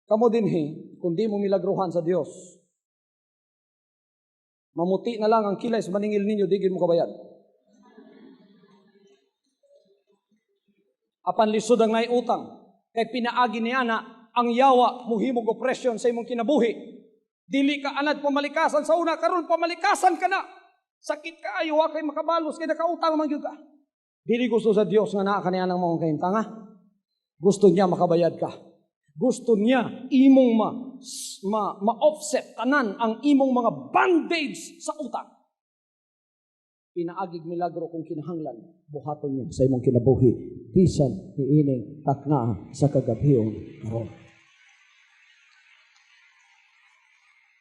Kamo dinhi, kung di mo milagrohan sa Diyos, mamuti na lang ang kilay sa maningil ninyo, digin mo kabayad. Apan lisod ang ngay utang, kay pinaagi niya na ang yawa muhimog opresyon sa imong kinabuhi. Dili ka anad pamalikasan sa una, karon pamalikasan ka na. Sakit ka ayo wa kay makabalos kay nakautang man gyud ka. Dili gusto sa Dios nga naa kaniya nang mong kayong tanga. Gusto niya makabayad ka. Gusto niya imong ma-offset tanan ang imong mga bondage sa utang. Pinaagig milagro kung kinahanglan, buhaton niya sa imong kinabuhi. Bisan niining takna sa kagabhion karon.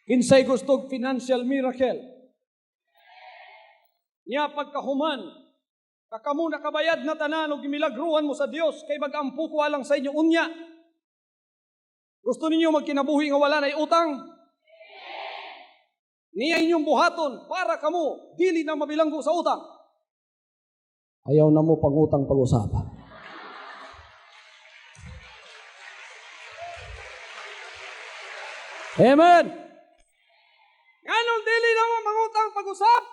Kinsay gustog financial miracle? Niya pagkahuman, kakamo nakabayad na tanan og gimilagruhan mo sa Dios kay magampo ko alang sa inyo unya. Gusto ninyo magkinabuhi nga wala nay utang? Niya inyong buhaton para kamo dili na mabilanggo sa utang. Ayaw na mo pangutang pag-usapan. Amen. Ngayon dili na mo mangutang pag-usap,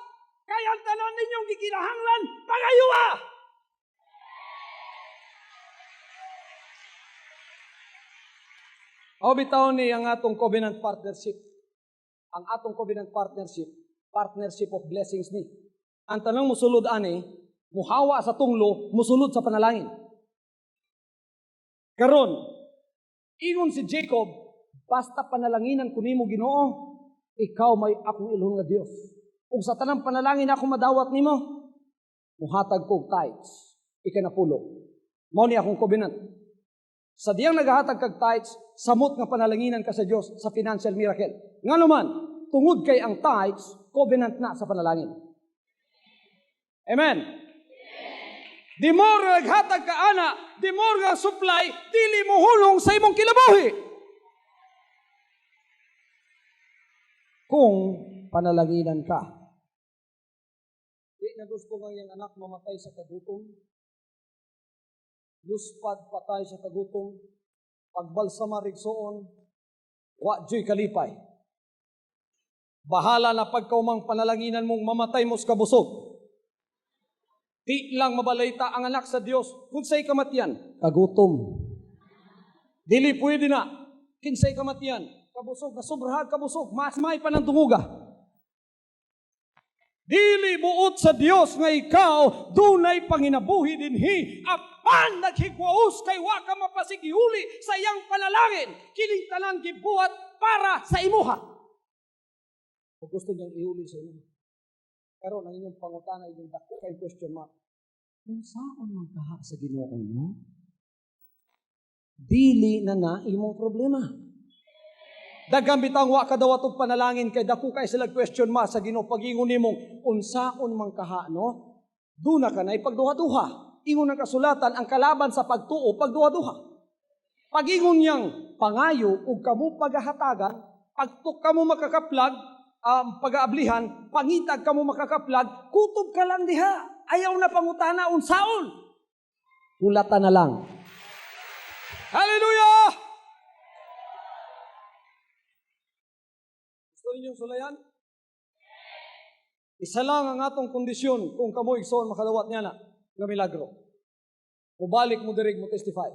kaya ang tanan ninyong gikinahanglan pagayuwa. O bitaw ni ang atong covenant partnership. Ang atong covenant partnership of blessings ni. Ang tanang musulod ani, muhawa sa tunglo, musulod sa panalangin. Karon, ingon si Jacob, basta panalanginan ko nimo Ginoo, ikaw may akong ilong nga Dios. Ug sa tanang panalangin ako madawat nimo, muhatag kog tithes, ikanapulo. Mao ni akong covenant. Sa diyang nagahatag kag tithes, samot nga panalanginan ka sa Dios sa financial miracle. Nga naman, tungod kay ang tithes, covenant na sa panalangin. Amen. Di more nga naghatag ka ana, di more nga supply, dili mo hulong sa imong kilabuhi. Kung panalanginan ka, di na gusto nga yung anak mamatay sa kagutom, luspad patay sa kagutom, pagbalsama rigsoon, wa joy kalipay. Bahala na pagkaumang panalanginan mong mamatay mo sa kabusog. Di lang mabalayta ang anak sa Dios kung sa'y kamatian, kagutom. Dili pwede na, kinsay kamatian, kabusog, nasubrahag kabusog, mas may pa ng tunguga. Dili buot sa Dios nga ikaw, dunay panginabuhi dinhi, apan naghigwaos kay wa ka mapasigihuli sa iyang panalangin, kining tanan gibuhat para sa imuha. Kung gusto niyang ihuli sa inyo, karon ang inyong pangutana, inyong dako kay question mark, kung saan man kaha sa Ginoo no? Dili na imong problema. Daghang bitang wa kadawat og panalangin kay dako kay sila question mark sa Ginoo pagingon nimong unsaon man kaha no? Duna ka na ipagduha-duha. Ingon ang kasulatan ang kalaban sa pagtuo pagduha-duha. Pagingon niyang pangayo ug kamo pagahatagan, pagtuk kamo makakaplag, pag-aablihan, pangitag kamo makakaplag, kutob ka lang diha. Ayaw na pangutana unsaon. Ulatan na lang. Hallelujah! Gusto ninyong sulayan? Isa lang ang atong kondisyon kung kamo igsoon makadawat niya na ng milagro. Mubalik mo dirig mo testify.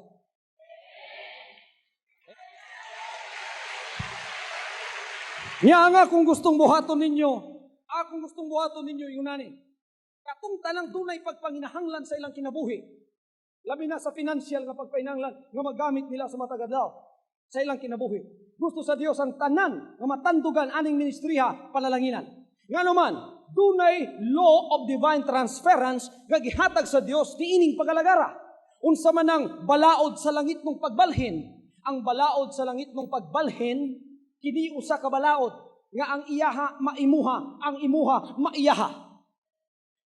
Nga nga kung gustong buhaton ninyo, yunani. Katong tanang tunay pagpanginahanglan sa ilang kinabuhi. Labi na sa financial nga pagpainanglan nga magamit nila sa matagadlaw sa ilang kinabuhi. Gusto sa Dios ang tanan nga matandugan aning ministriha panalanginan. Nga naman, dunay law of divine transference nga gihatag sa Dios niining pagalagara. Unsa man ang balaod sa langit mong pagbalhin, ang balaod sa langit mong pagbalhin kini usa ka balaod nga ang iyaha maimuha, ang imuha maiyaha.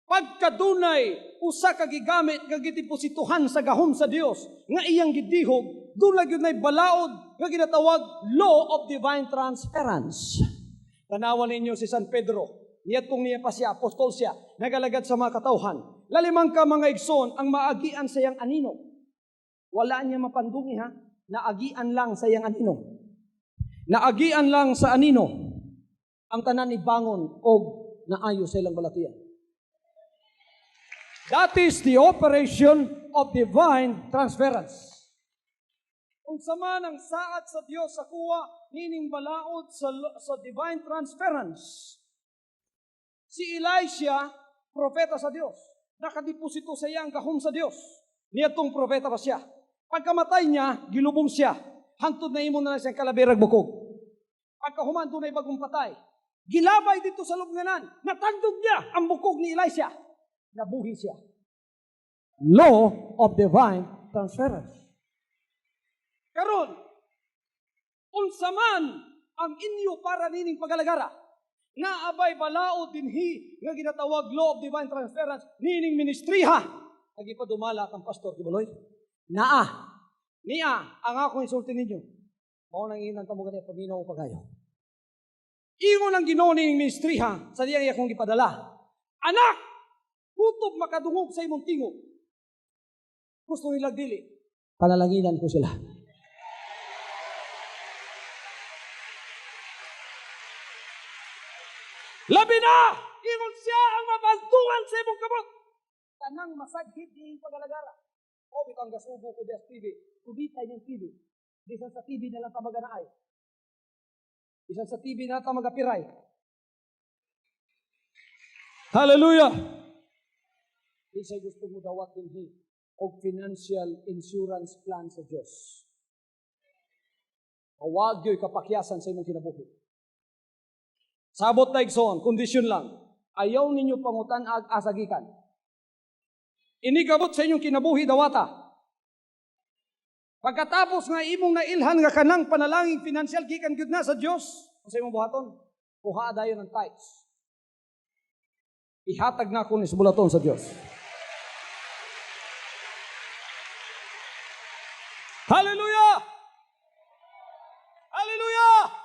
Pagkadunay usa ka gigamit nga gideposituhan sa gahom sa Dios nga iyang gidihog, dunay gyud nay balaod nga ginatawag law of divine transference. Tanawan ninyo si San Pedro, niadtong niya pa siya apostol siya, nagalagad sa mga katawhan. Lalimang ka mga igsoon ang maagian sa iyang anino. Wala niya mapandungi ha, naagian lang sa iyang anino. Naagian lang sa anino ang tanan ni bangon og naayo sa ilang balatian. That is the operation of divine transference. Kung sama ng saad sa Dios sa kuwa, nining balaod sa divine transference. Si Elisha, propeta sa Dios. Nakadeposito sa iya ang gahom sa Dios. Niyatong propeta pa siya. Pagkamatay niya, gilubong siya. Hangtod na imo na siyang kalabirag bukog. Pagkahuman doon ay bagong patay. Gilabay dito sa lubnganan. Natandog niya ang bukog ni Elisha. Nabuhi siya. Law of divine transference. Karon, unsa man ang inyo para nining pagalagara, nga abay balao dinhi nga ginatawag law of divine transference nining ministriha, nagipadumala kang pastor Kibuloy. Niya ang akong insulti ninyo. Mao nang inang kamo gani paminaw pagayo. Ingon ang Ginoo nining ministriha sa diyang akong gipadala. Anak, kutob makadungog sa imong tingog. Gusto nila dili. Panalanginan ko sila. Labi na! Ingon siya ang mabantungan sa imong kabot. Tanang masaghit ni pagalagara. O bitang gasubo ko des TV. Kubitay ng TV. Bisan sa TV na lang ta maganaay. Bisan sa TV na lang ta magapiray. Hallelujah! Isa'y gusto mo dawat din o financial insurance plan sa Diyos. Huwag yo'y kapakyasan sa imong kinabuhi. Sabot na igsoon, kondisyon lang. Ayaw ninyo pangutan ag asagikan. Inigabot sa inyong kinabuhi dawata. Pagkatapos nga imong nailhan nga kanang panalangin financial gikan gyud na sa Dios, sa imong buhaton, kuha dayon ng tithes. Ihatag na ko ni bulaton sa Dios. Hallelujah! Hallelujah!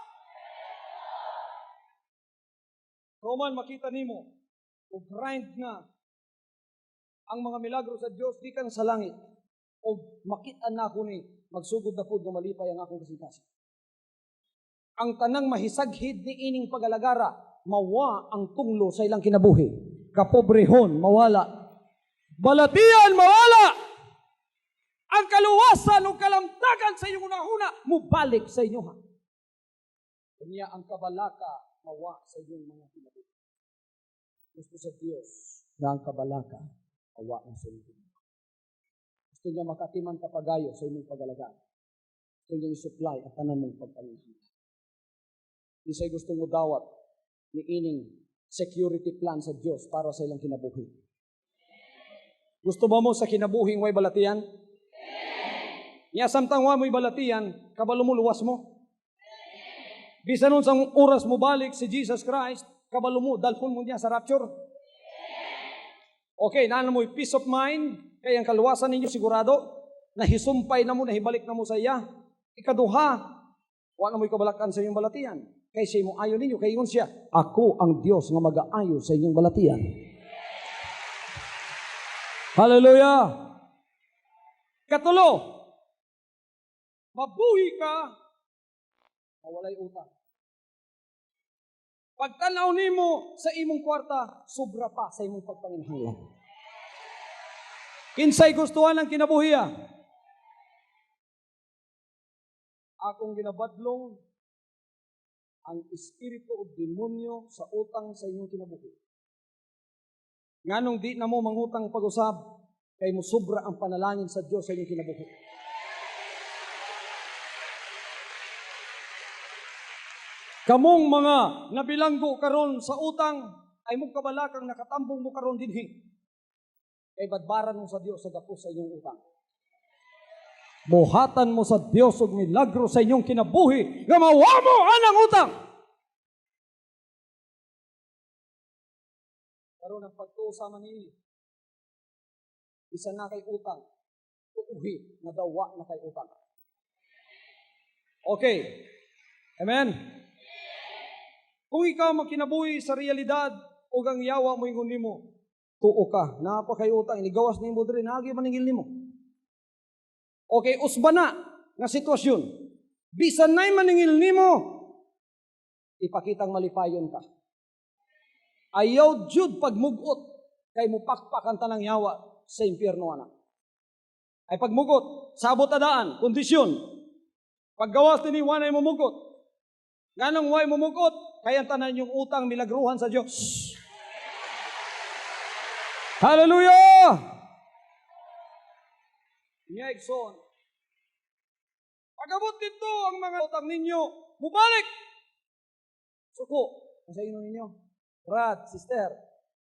Roman makita nimo o grind na ang mga milagro sa Dios di ka na sa langit o makita na ko ni magsugod na pud nga malipay ang akong kasing-kasing. Ang tanang mahisaghid ni ining pagalagara mawa ang tunglo sa ilang kinabuhi. Kapobrehon mawala. Balatian mawala. Ang kaluwasan o kalamtagan sa inyong unahuna mubalik sa inyo ha. Kanya ang kabalaka mawa sa inyong mga kinabuhi. Gusto sa Diyos na ang kabalaka mawa ang sa inyo. Gusto niya makatiman kapagayo sa inyong pag-alagaan. Gusto niya i-supply at tanan mong pagpanginoon. Isa'y gusto mo dawat ni ining security plan sa Diyos para sa ilang kinabuhi. Gusto ba mo sa kinabuhing way balatian? Nya samtang wa mo'y balatian, kabalo mo luwas mo. Bisan nun sang oras mo balik si Jesus Christ, kabalo mo, dalpon mo niya sa rapture. Okay, naan mo'y peace of mind, kaya ang kaluwasan ninyo sigurado, nahisumpay na mo, nahibalik na mo sa iya. Ikaduha, wala mo'y kabalakan sa inyong balatian. Kaya siya mo ayo ninyo, kaya yun siya, ako ang Diyos nga mag-aayo sa inyong balatian. Hallelujah! Katulo, mabuhi ka, mawalay utang. Pagtanaw nimo sa imong kwarta, sobra pa sa imong pagpanginahanglan. Kinsay gustuhan ang kinabuhiya? Akong ginabadlong ang espiritu o demonyo sa utang sa inyong kinabuhi. Nganong di na mo mangutang pag-usab, kay mo sobra ang panalangin sa Diyos sa inyong kinabuhi. Kamong mga nabilanggo karon sa utang, ay mong kabalakang nakatambong mo karon dinhi. Kay badbaran mo sa Dios sa gapos sa inyong utang. Buhatan mo sa Dios og milagro sa inyong kinabuhi, nga mawa mo anang utang. Karon ang pagtusa man niini. Isa na kay utang, uuhi na dawa na kay utang. Okay. Amen. Kung ikaw magkinabuhi sa realidad o ang yawa mo ingon nimo, tuo ka, napa kay utang, inigawas nimo diri, nagi maningil nimo. Okay, usba na nga sitwasyon. Bisan nay maningil nimo, ipakitang malipayon ka. Ayaw jud pagmugot kay mupakpak ang tanang yawa sa impyerno ana. Ay pagmugot, sabot adaan, kondisyon. Paggawas din iwanay mumugot. Ganang way mumugot, kaya tanan yung utang milagruhan sa Diyos. Hallelujah! Nyegson. Pagabot dito ang mga utang ninyo, mubalik! Suko, sa ino ninyo. Brad, sister,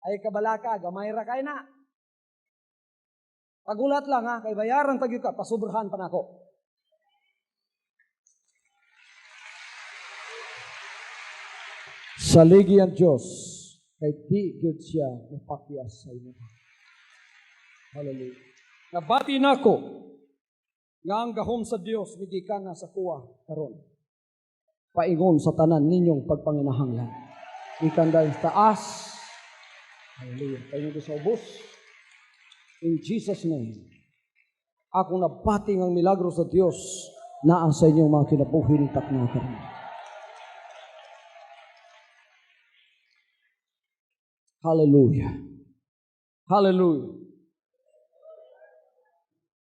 ay kabalaka, gamay ra kay na. Pagulat lang ha, kay bayaran tagyo ka, pasubrahan pa na ako. Saligi ang Diyos, kay di good siya mapakyas sa inyo. Hallelujah. Nabati na ako, nga ang gahom sa Diyos, migi ka na sa kuwa, karon. Paingon sa tanan ninyong pagpanginahanglan. Ikan dahil taas. Hallelujah. Paingon sa ubos. In Jesus' name, ako nabating ang milagro sa Diyos na sa inyong mga kinabuhi ni taknakan. Hallelujah. Hallelujah.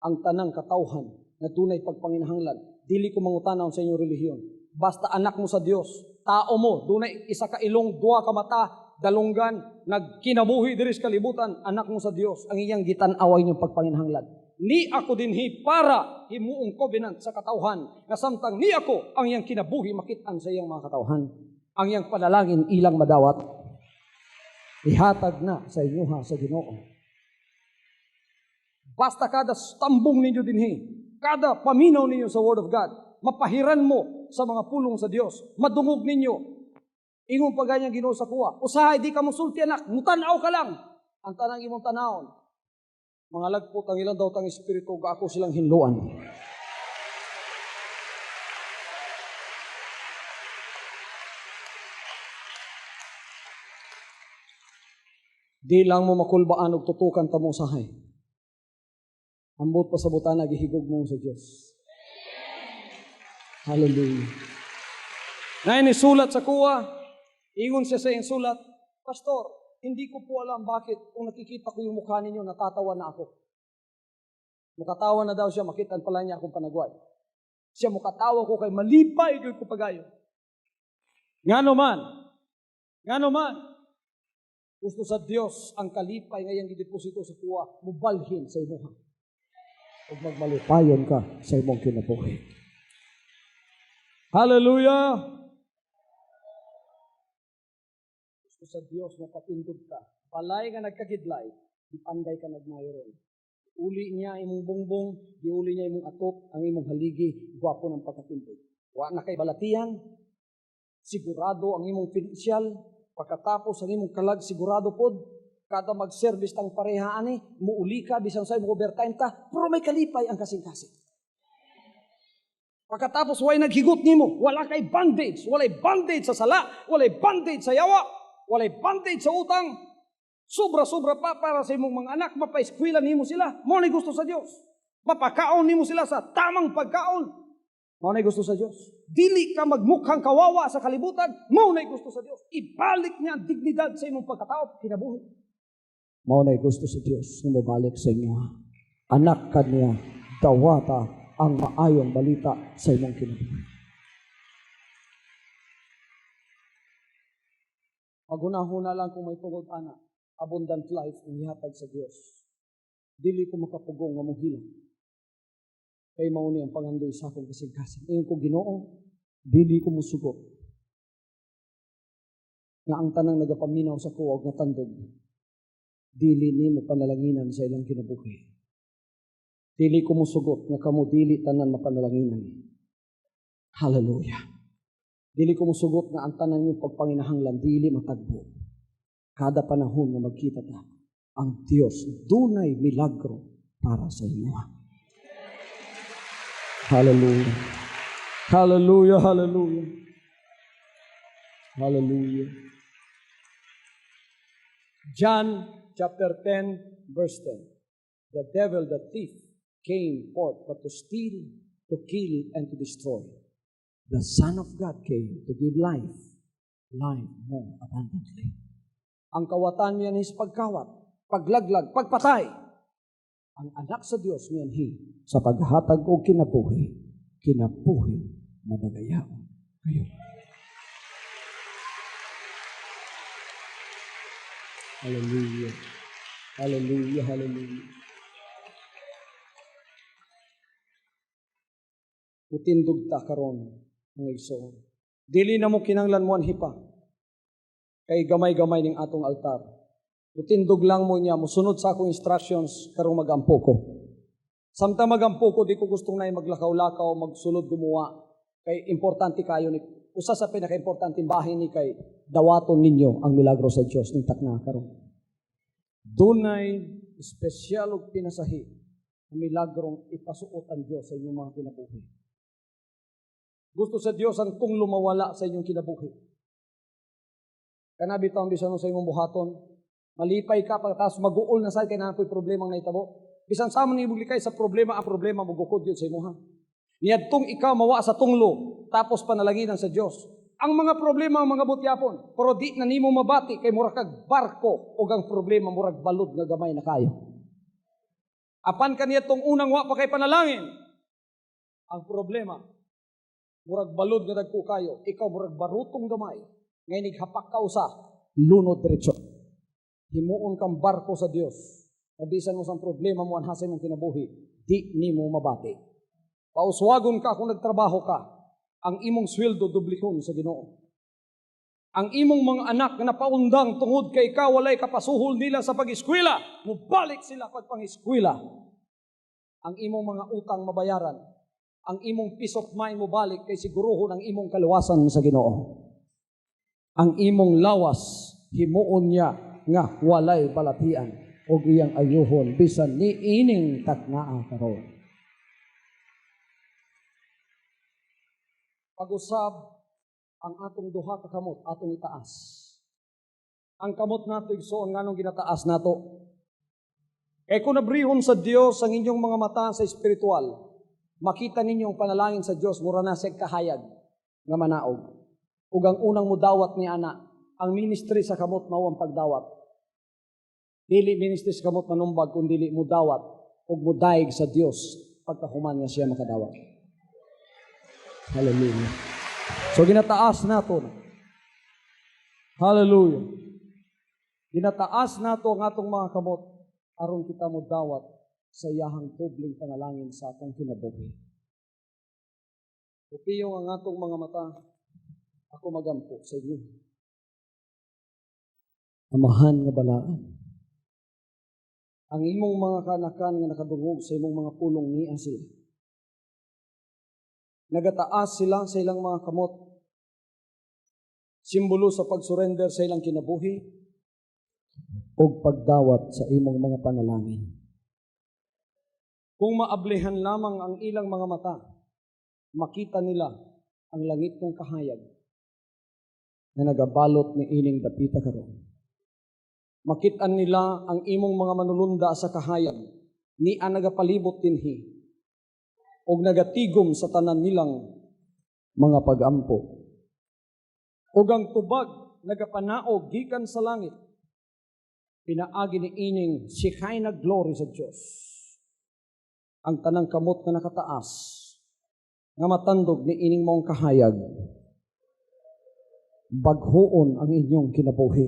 Ang tanang katawhan na tunay pagpanginahanglan, dili ko mangutanaw sa inyong relihiyon. Basta anak mo sa Diyos, tao mo, dunay isa ka ilong, dua ka mata, dalunggan, nagkinabuhi diri sa kalibutan, anak mo sa Diyos, ang iyang gitan-away niyong pagpanginahanglan. Ni ako dinhi para himuong covenant sa katawhan, nga samtang ni ako ang iyang kinabuhi makitaan sa iyang mga katawhan. Ang iyang panalangin ilang madawat, ihatag na sa inyo ha, sa Ginoo. Basta kada stambong ninyo dinhi, kada paminaw ninyo sa Word of God, mapahiran mo sa mga pulong sa Diyos, madungog ninyo, ingon pa ganyang Ginoo sa kuwa, usahay di ka musulti anak, mutanaw ka lang, ang tanang imong tanawon, mga lagpot ang ilang daw tang espiritu, ako silang hinluan. Di lang mo makulbaan og tutukan ta mo usahay. Ambot pa sa butana, gihigog mo sa Diyos. Hallelujah. Ngayon isulat sa kuwa, ingon siya sa iyong sulat, Pastor, hindi ko po alam bakit kung nakikita ko yung mukha ninyo, natatawa na ako. Mukatawa na daw siya, makitaan pala niya akong panagway. Siya mukatawa ko kay malipay ko pagayo. Nga naman, gusto sa Diyos ang kalipay ngayang gideposito sa kuwa, mubalhin sa imuha. Huwag magmalipayon ka sa imong kinabuhi. Hallelujah! Gusto sa Diyos mapatindog ka. Palay nga nagkagidlay, ipanday ka nagmayroon. Uli niya imong bongbong, diuli niya imong atop, ang imong haligi, gwapo ng pagkatindog. Wa na kay balatian, sigurado ang imong pinansyal, pagkatapos ang imong kalag, sigurado pod, kada mag-service tang parehaan muuli ka, bisang sa'yo mo overtime ta, pero may kalipay ang kasing-kasing. Pagkatapos, way naghigot nimo, wala kay bandage, walay bandage sa sala, walay bandage sa yawa, walay bandage sa utang, sobra-sobra pa para sa imong mga anak, mapa-eskwela nimo sila, mo na gusto sa Diyos. Mapakaon nimo sila sa tamang pagkaon, mo na gusto sa Diyos. Dili ka magmukhang kawawa sa kalibutan, mo na gusto sa Diyos. Ibalik niya ang dignidad sa imong pagkatao, kinabuhi. Mao na gusto sa Diyos na mabalik sa inyo. Anak ka niya, dawata ang maayong balita sa imong kinabuhi. Paghuna-huna lang kung may tungod anak, abundant life ang ihatag sa Diyos. Dili ko makapugong nga mong hilang. Kay mao ni ang pangandoy sa akong kasing-kasing. Ngayon ko Ginoo, dili ko musugot. Nga ang tanang nagapaminaw sa kuwag na tandog, dili ni mo panalanginan sa ilang kinabuhi. Dili ko musugot nga kamo dili tanan mapanalanginan. Hallelujah. Dili ko musugot nga ang tanan yung pagpanginahanglan dili matagbo. Kada panahon nga magkita ta, ang Dios dunay milagro para sa inyo. Hallelujah. Hallelujah, hallelujah. Hallelujah. John chapter 10, verse 10. The devil, the thief, came forth but to steal, to kill, and to destroy. The Son of God came to give life, life more abundantly. Ang kawatan niya is pagkawat, paglaglag, pagpatay. Ang anak sa Diyos niyanhi sa paghatag o kinabuhi kinabuhi madagayaon kayo. Hallelujah. Hallelujah, hallelujah. Utindog ta karon ng igsoon. Dili na mo kinanglan mo hipa. Kay gamay-gamay ning atong altar. Utindog lang mo niya, musunod sa akong instructions karong magampo ko. Samtang magampo ko, di ko gustong na maglakaw-lakaw, magsulod gumawa. Kay importante kayo ni usa sa pinaka-importante bahin ni kay dawaton ninyo ang milagro sa Dios ning takna karon. Dunay espesyal og pinasahi ang milagrong ipasuot ang Dios sa inyong mga kinabuhi. Gusto sa Dios ang tunglo mawala sa inyong kinabuhi. Kanabi taong bisan sa imong buhaton, malipay ka pagkatapos mag-uol na sa kay napoy problema nga nahitabo. Bisan sa man ibig likay sa problema, ang problema magukod yun sa imuha. Niadtong ikaw mawa sa tunglo, tapos panalaginan sa Dios. Ang mga problema ang mga butyapon, pero di na nimo mabati kay murag kag barko o ang problema murag balod nga gamay na kayo. Apan kaniya tong unang wa pa kay panalangin. Ang problema murag balod nga dagko kayo, ikaw murag barutong gamay. Ngay nighapak ka usa, lunod diretso. Himuon kang barko sa Dios. Kabisan mo sa problema mo anhasay mong kinabuhi, di nimo mabati. Pauswagon ka kung nagtrabaho ka, ang imong sweldo dublikon sa Ginoo. Ang imong mga anak na napaundang tungod kay ikaw walay kapasuhol nila sa pag-eskwela, mubalik sila pagpang-eskwela. Ang imong mga utang mabayaran, ang imong peace of mind mubalik kay siguruhon ang imong kaluwasan sa Ginoo. Ang imong lawas himuon niya nga walay balatian o iyang ayuhon bisan ni ining taknaa karon. Pag-usab ang atong duha ka kamot atong itaas. Ang kamot nato igsoon nganong ginataas nato. Kay kung nabrihon sa Dios ang inyong mga mata sa espiritual, makita ninyong panalangin sa Dios mura na sa kahayag nga manaog. Ug ang unang mudawat ni ana, ang ministry sa kamot mao ang pagdawat. Dili ministry sa kamot manumbag kun dili mudawat ug mudaig sa Dios pagkahuman nga siya makadawat. Hallelujah. So ginataas nato. Hallelujah. Ginataas nato ang atong mga kamot aron kita mudawat sa iyahang tubling panalangin sa atong kinabuhi. Upiyong ang atong mga mata, ako magampo sa inyo. Amahan nga balaan. Ang imong mga kanakan nga nakadungog sa imong mga pulong niya sila. Nagataas sila sa ilang mga kamot. Simbolo sa pagsurrender sa ilang kinabuhi o pagdawat sa imong mga panalangin. Kung maablihan lamang ang ilang mga mata, makita nila ang langit ng kahayag na nagabalot ni ining dapita karon. Makitaan nila ang imong mga manulunda sa kahayag ni ang nagapalibot dinhi o nagatigom sa tanan nilang mga pag-ampo. O ang tubag nagapanaog gikan sa langit, pinaagi ni ining Shekinah glory sa Dios. Ang tanang kamot na nakataas, nga matandog ni ining mong kahayag, baghoon ang inyong kinabuhi.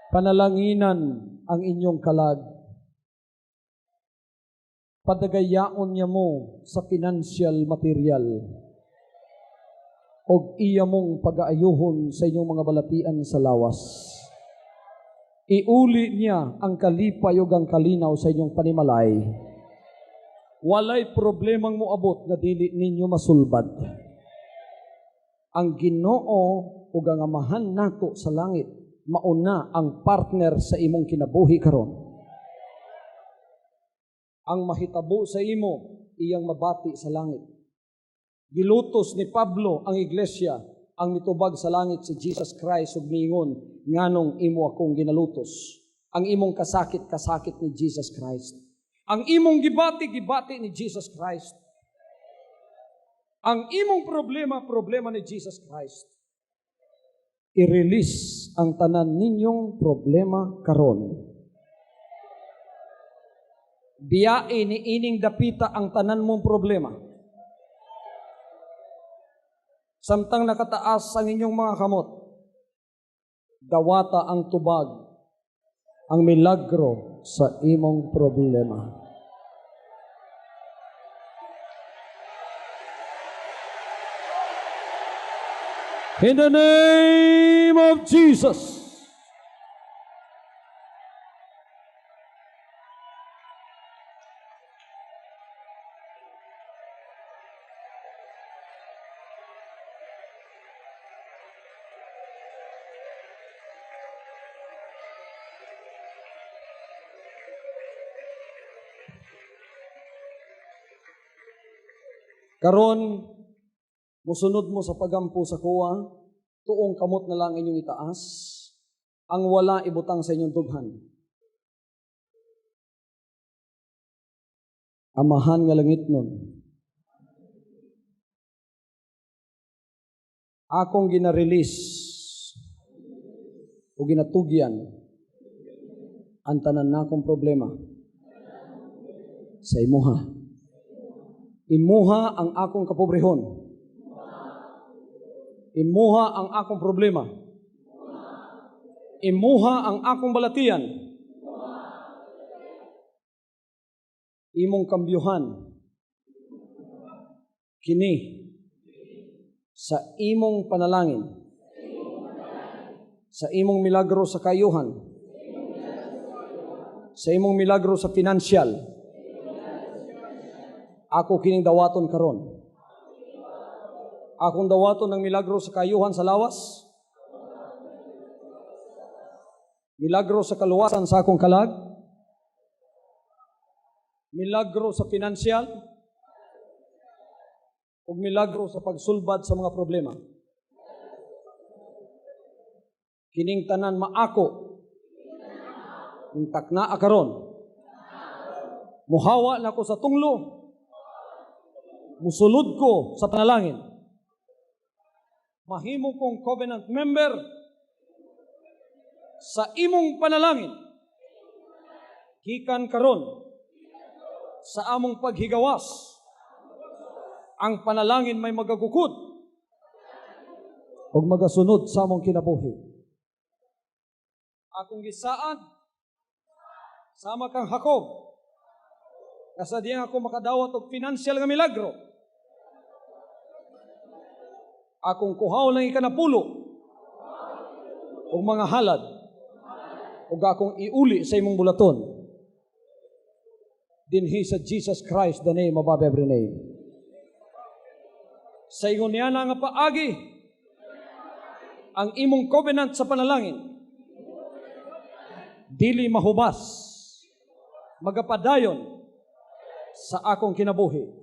Panalanginan ang inyong kalag. Padagayaon niya mo sa financial material o iya mong pag-aayuhon sa inyong mga balatian sa lawas. Iuli niya ang kalipay o ang kalinaw sa inyong panimalay. Walay problemang moabot na dili ninyo masulbad. Ang Ginoo o ang amahan nato sa langit, mauna ang partner sa imong kinabuhi karon. Ang mahitabo sa imo, iyang mabati sa langit. Gilutos ni Pablo ang iglesia, ang nitubag sa langit si Jesus Christ ug miingon, nganong imo akong ginalutos. Ang imong kasakit ni Jesus Christ. Ang imong gibati ni Jesus Christ. Ang imong problema ni Jesus Christ. I-release ang tanan ninyong problema karon. Biyae ni ining dapita ang tanan mong problema. Samtang nakataas ang inyong mga kamot, dawata ang tubag, ang milagro sa imong problema. In the name of Jesus. Karon, musunod mo sa pagampo sa kuwa, tuong kamot na lang inyong itaas, ang wala ibutang sa inyong dughan. Amahan nga langit nun, akong ginarelease o ginatugyan ang tanan na akong problema sa imuha. Imuha ang akong kapobrehon. Imuha ang akong problema. Imuha ang akong balatian. Imong kambyuhan kini sa imong panalangin, sa imong milagro sa kayuhan, sa imong milagro sa pinansyal. Ako kining dawaton karon. Akong dawaton ng milagro sa kayuhan sa lawas, milagro sa kaluwasan sa akong kalag, milagro sa pinansyal, o milagro sa pagsulbad sa mga problema. Kining tanan maako, ng taknaa karon, muhawa na ko sa tunglo, musulod ko sa panalangin, mahimo kong covenant member sa imong panalangin, gikan karon sa among paghigawas, ang panalangin may magagukod o magasunod sa among kinabuhi. Akong gisaad sama kang Jacob, kasadiyang ako makadawat og financial nga milagro. Akong kuhaw lang ikanapulo og mga halad ug akong iuli sa imong bulaton dinhi sa Jesus Christ, the name above every name. Sa ingon niya na nga paagi ang imong covenant sa panalangin, dili mahubas, magapadayon sa akong kinabuhi.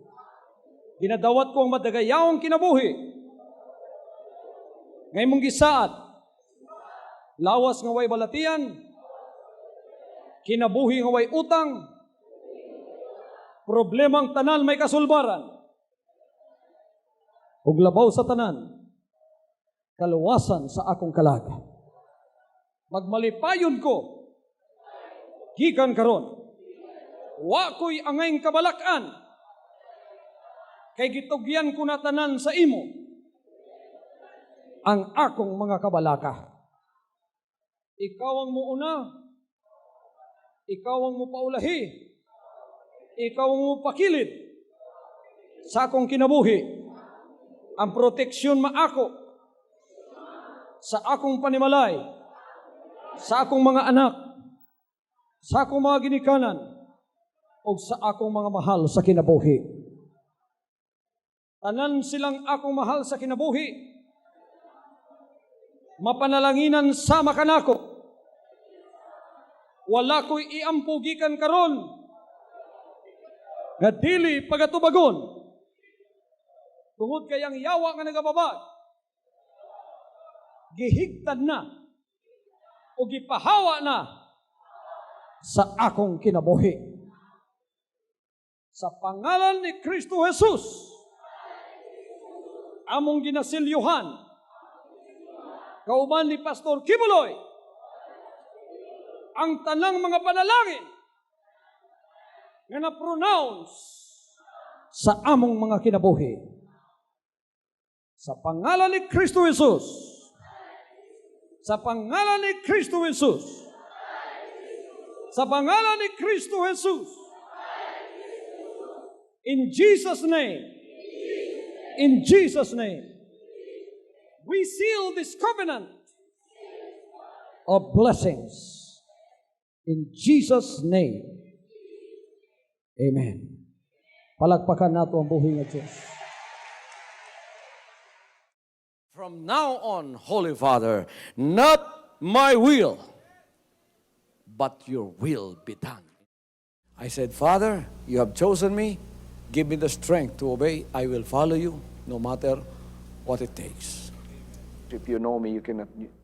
Ginadawat ko ang madagayawang kinabuhi ngay mong gisaad, lawas nga way balatian, kinabuhi nga way utang, problemang tanan may kasulbaran, ug labaw sa tanan, kaluwasan sa akong kalag. Magmalipayon ko, gikan karon, wa ko'y angayng kabalakan, kay gitugyan ko na tanan sa imo ang akong mga kabalaka. Ikaw ang muuna, ikaw ang mupaulahi, ikaw ang mupakilid sa akong kinabuhi. Ang proteksyon maako sa akong panimalay, sa akong mga anak, sa akong mga ginikanan, o sa akong mga mahal sa kinabuhi. Tanan silang akong mahal sa kinabuhi, mapanalanginan sama kanako. Wala ko'y iampugikan karon nga dili pagatubagon, tungod kayang yawa nga nagababag, gihigtad na o gipahawa na sa akong kinabuhi. Sa pangalan ni Kristo Jesus, among ginasilyuhan, kauban ni Pastor Kibuloy, ang tanang mga panalangin nga na-pronounce sa among mga kinabuhi. Sa pangalan ni Kristo Jesus. Sa pangalan ni Kristo Jesus. Sa pangalan ni Kristo Jesus. In Jesus' name. In Jesus' name. We seal this covenant of blessings. In Jesus' name. Amen. Palakpakan nato ang buhay ng Diyos. From now on, Holy Father, not my will, but your will be done. I said, Father, you have chosen me. Give me the strength to obey. I will follow you no matter what it takes. If you know me,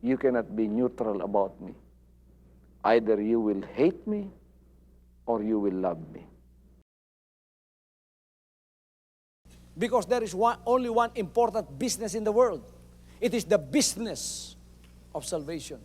you cannot be neutral about me. Either you will hate me or you will love me. Because there is only one important business in the world. It is the business of salvation.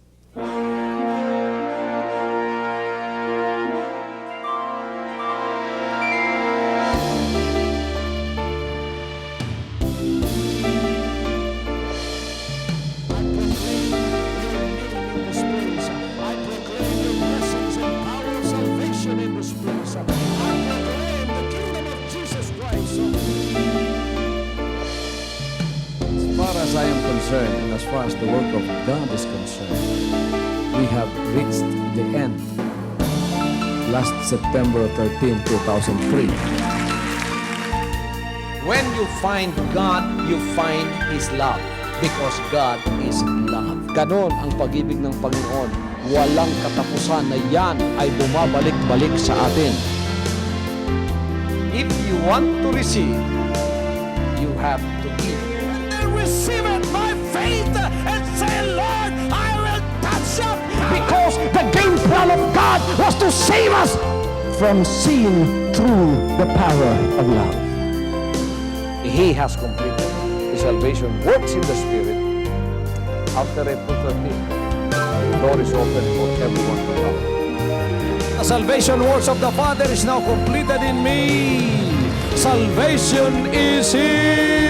As I am concerned, and as far as the work of God is concerned, we have reached the end. Last September 13, 2003. When you find God, you find His love. Because God is love. Ganon ang pag-ibig ng Panginoon. Walang katapusan na yan ay bumabalik-balik sa atin. If you want to receive, you have to give. Receive it by faith and say, Lord, I will touch up. Because the game plan of God was to save us from sin through the power of love. He has completed. His salvation works in the Spirit. After April 13, the door is open for everyone to come. The salvation works of the Father is now completed in me. Salvation is here.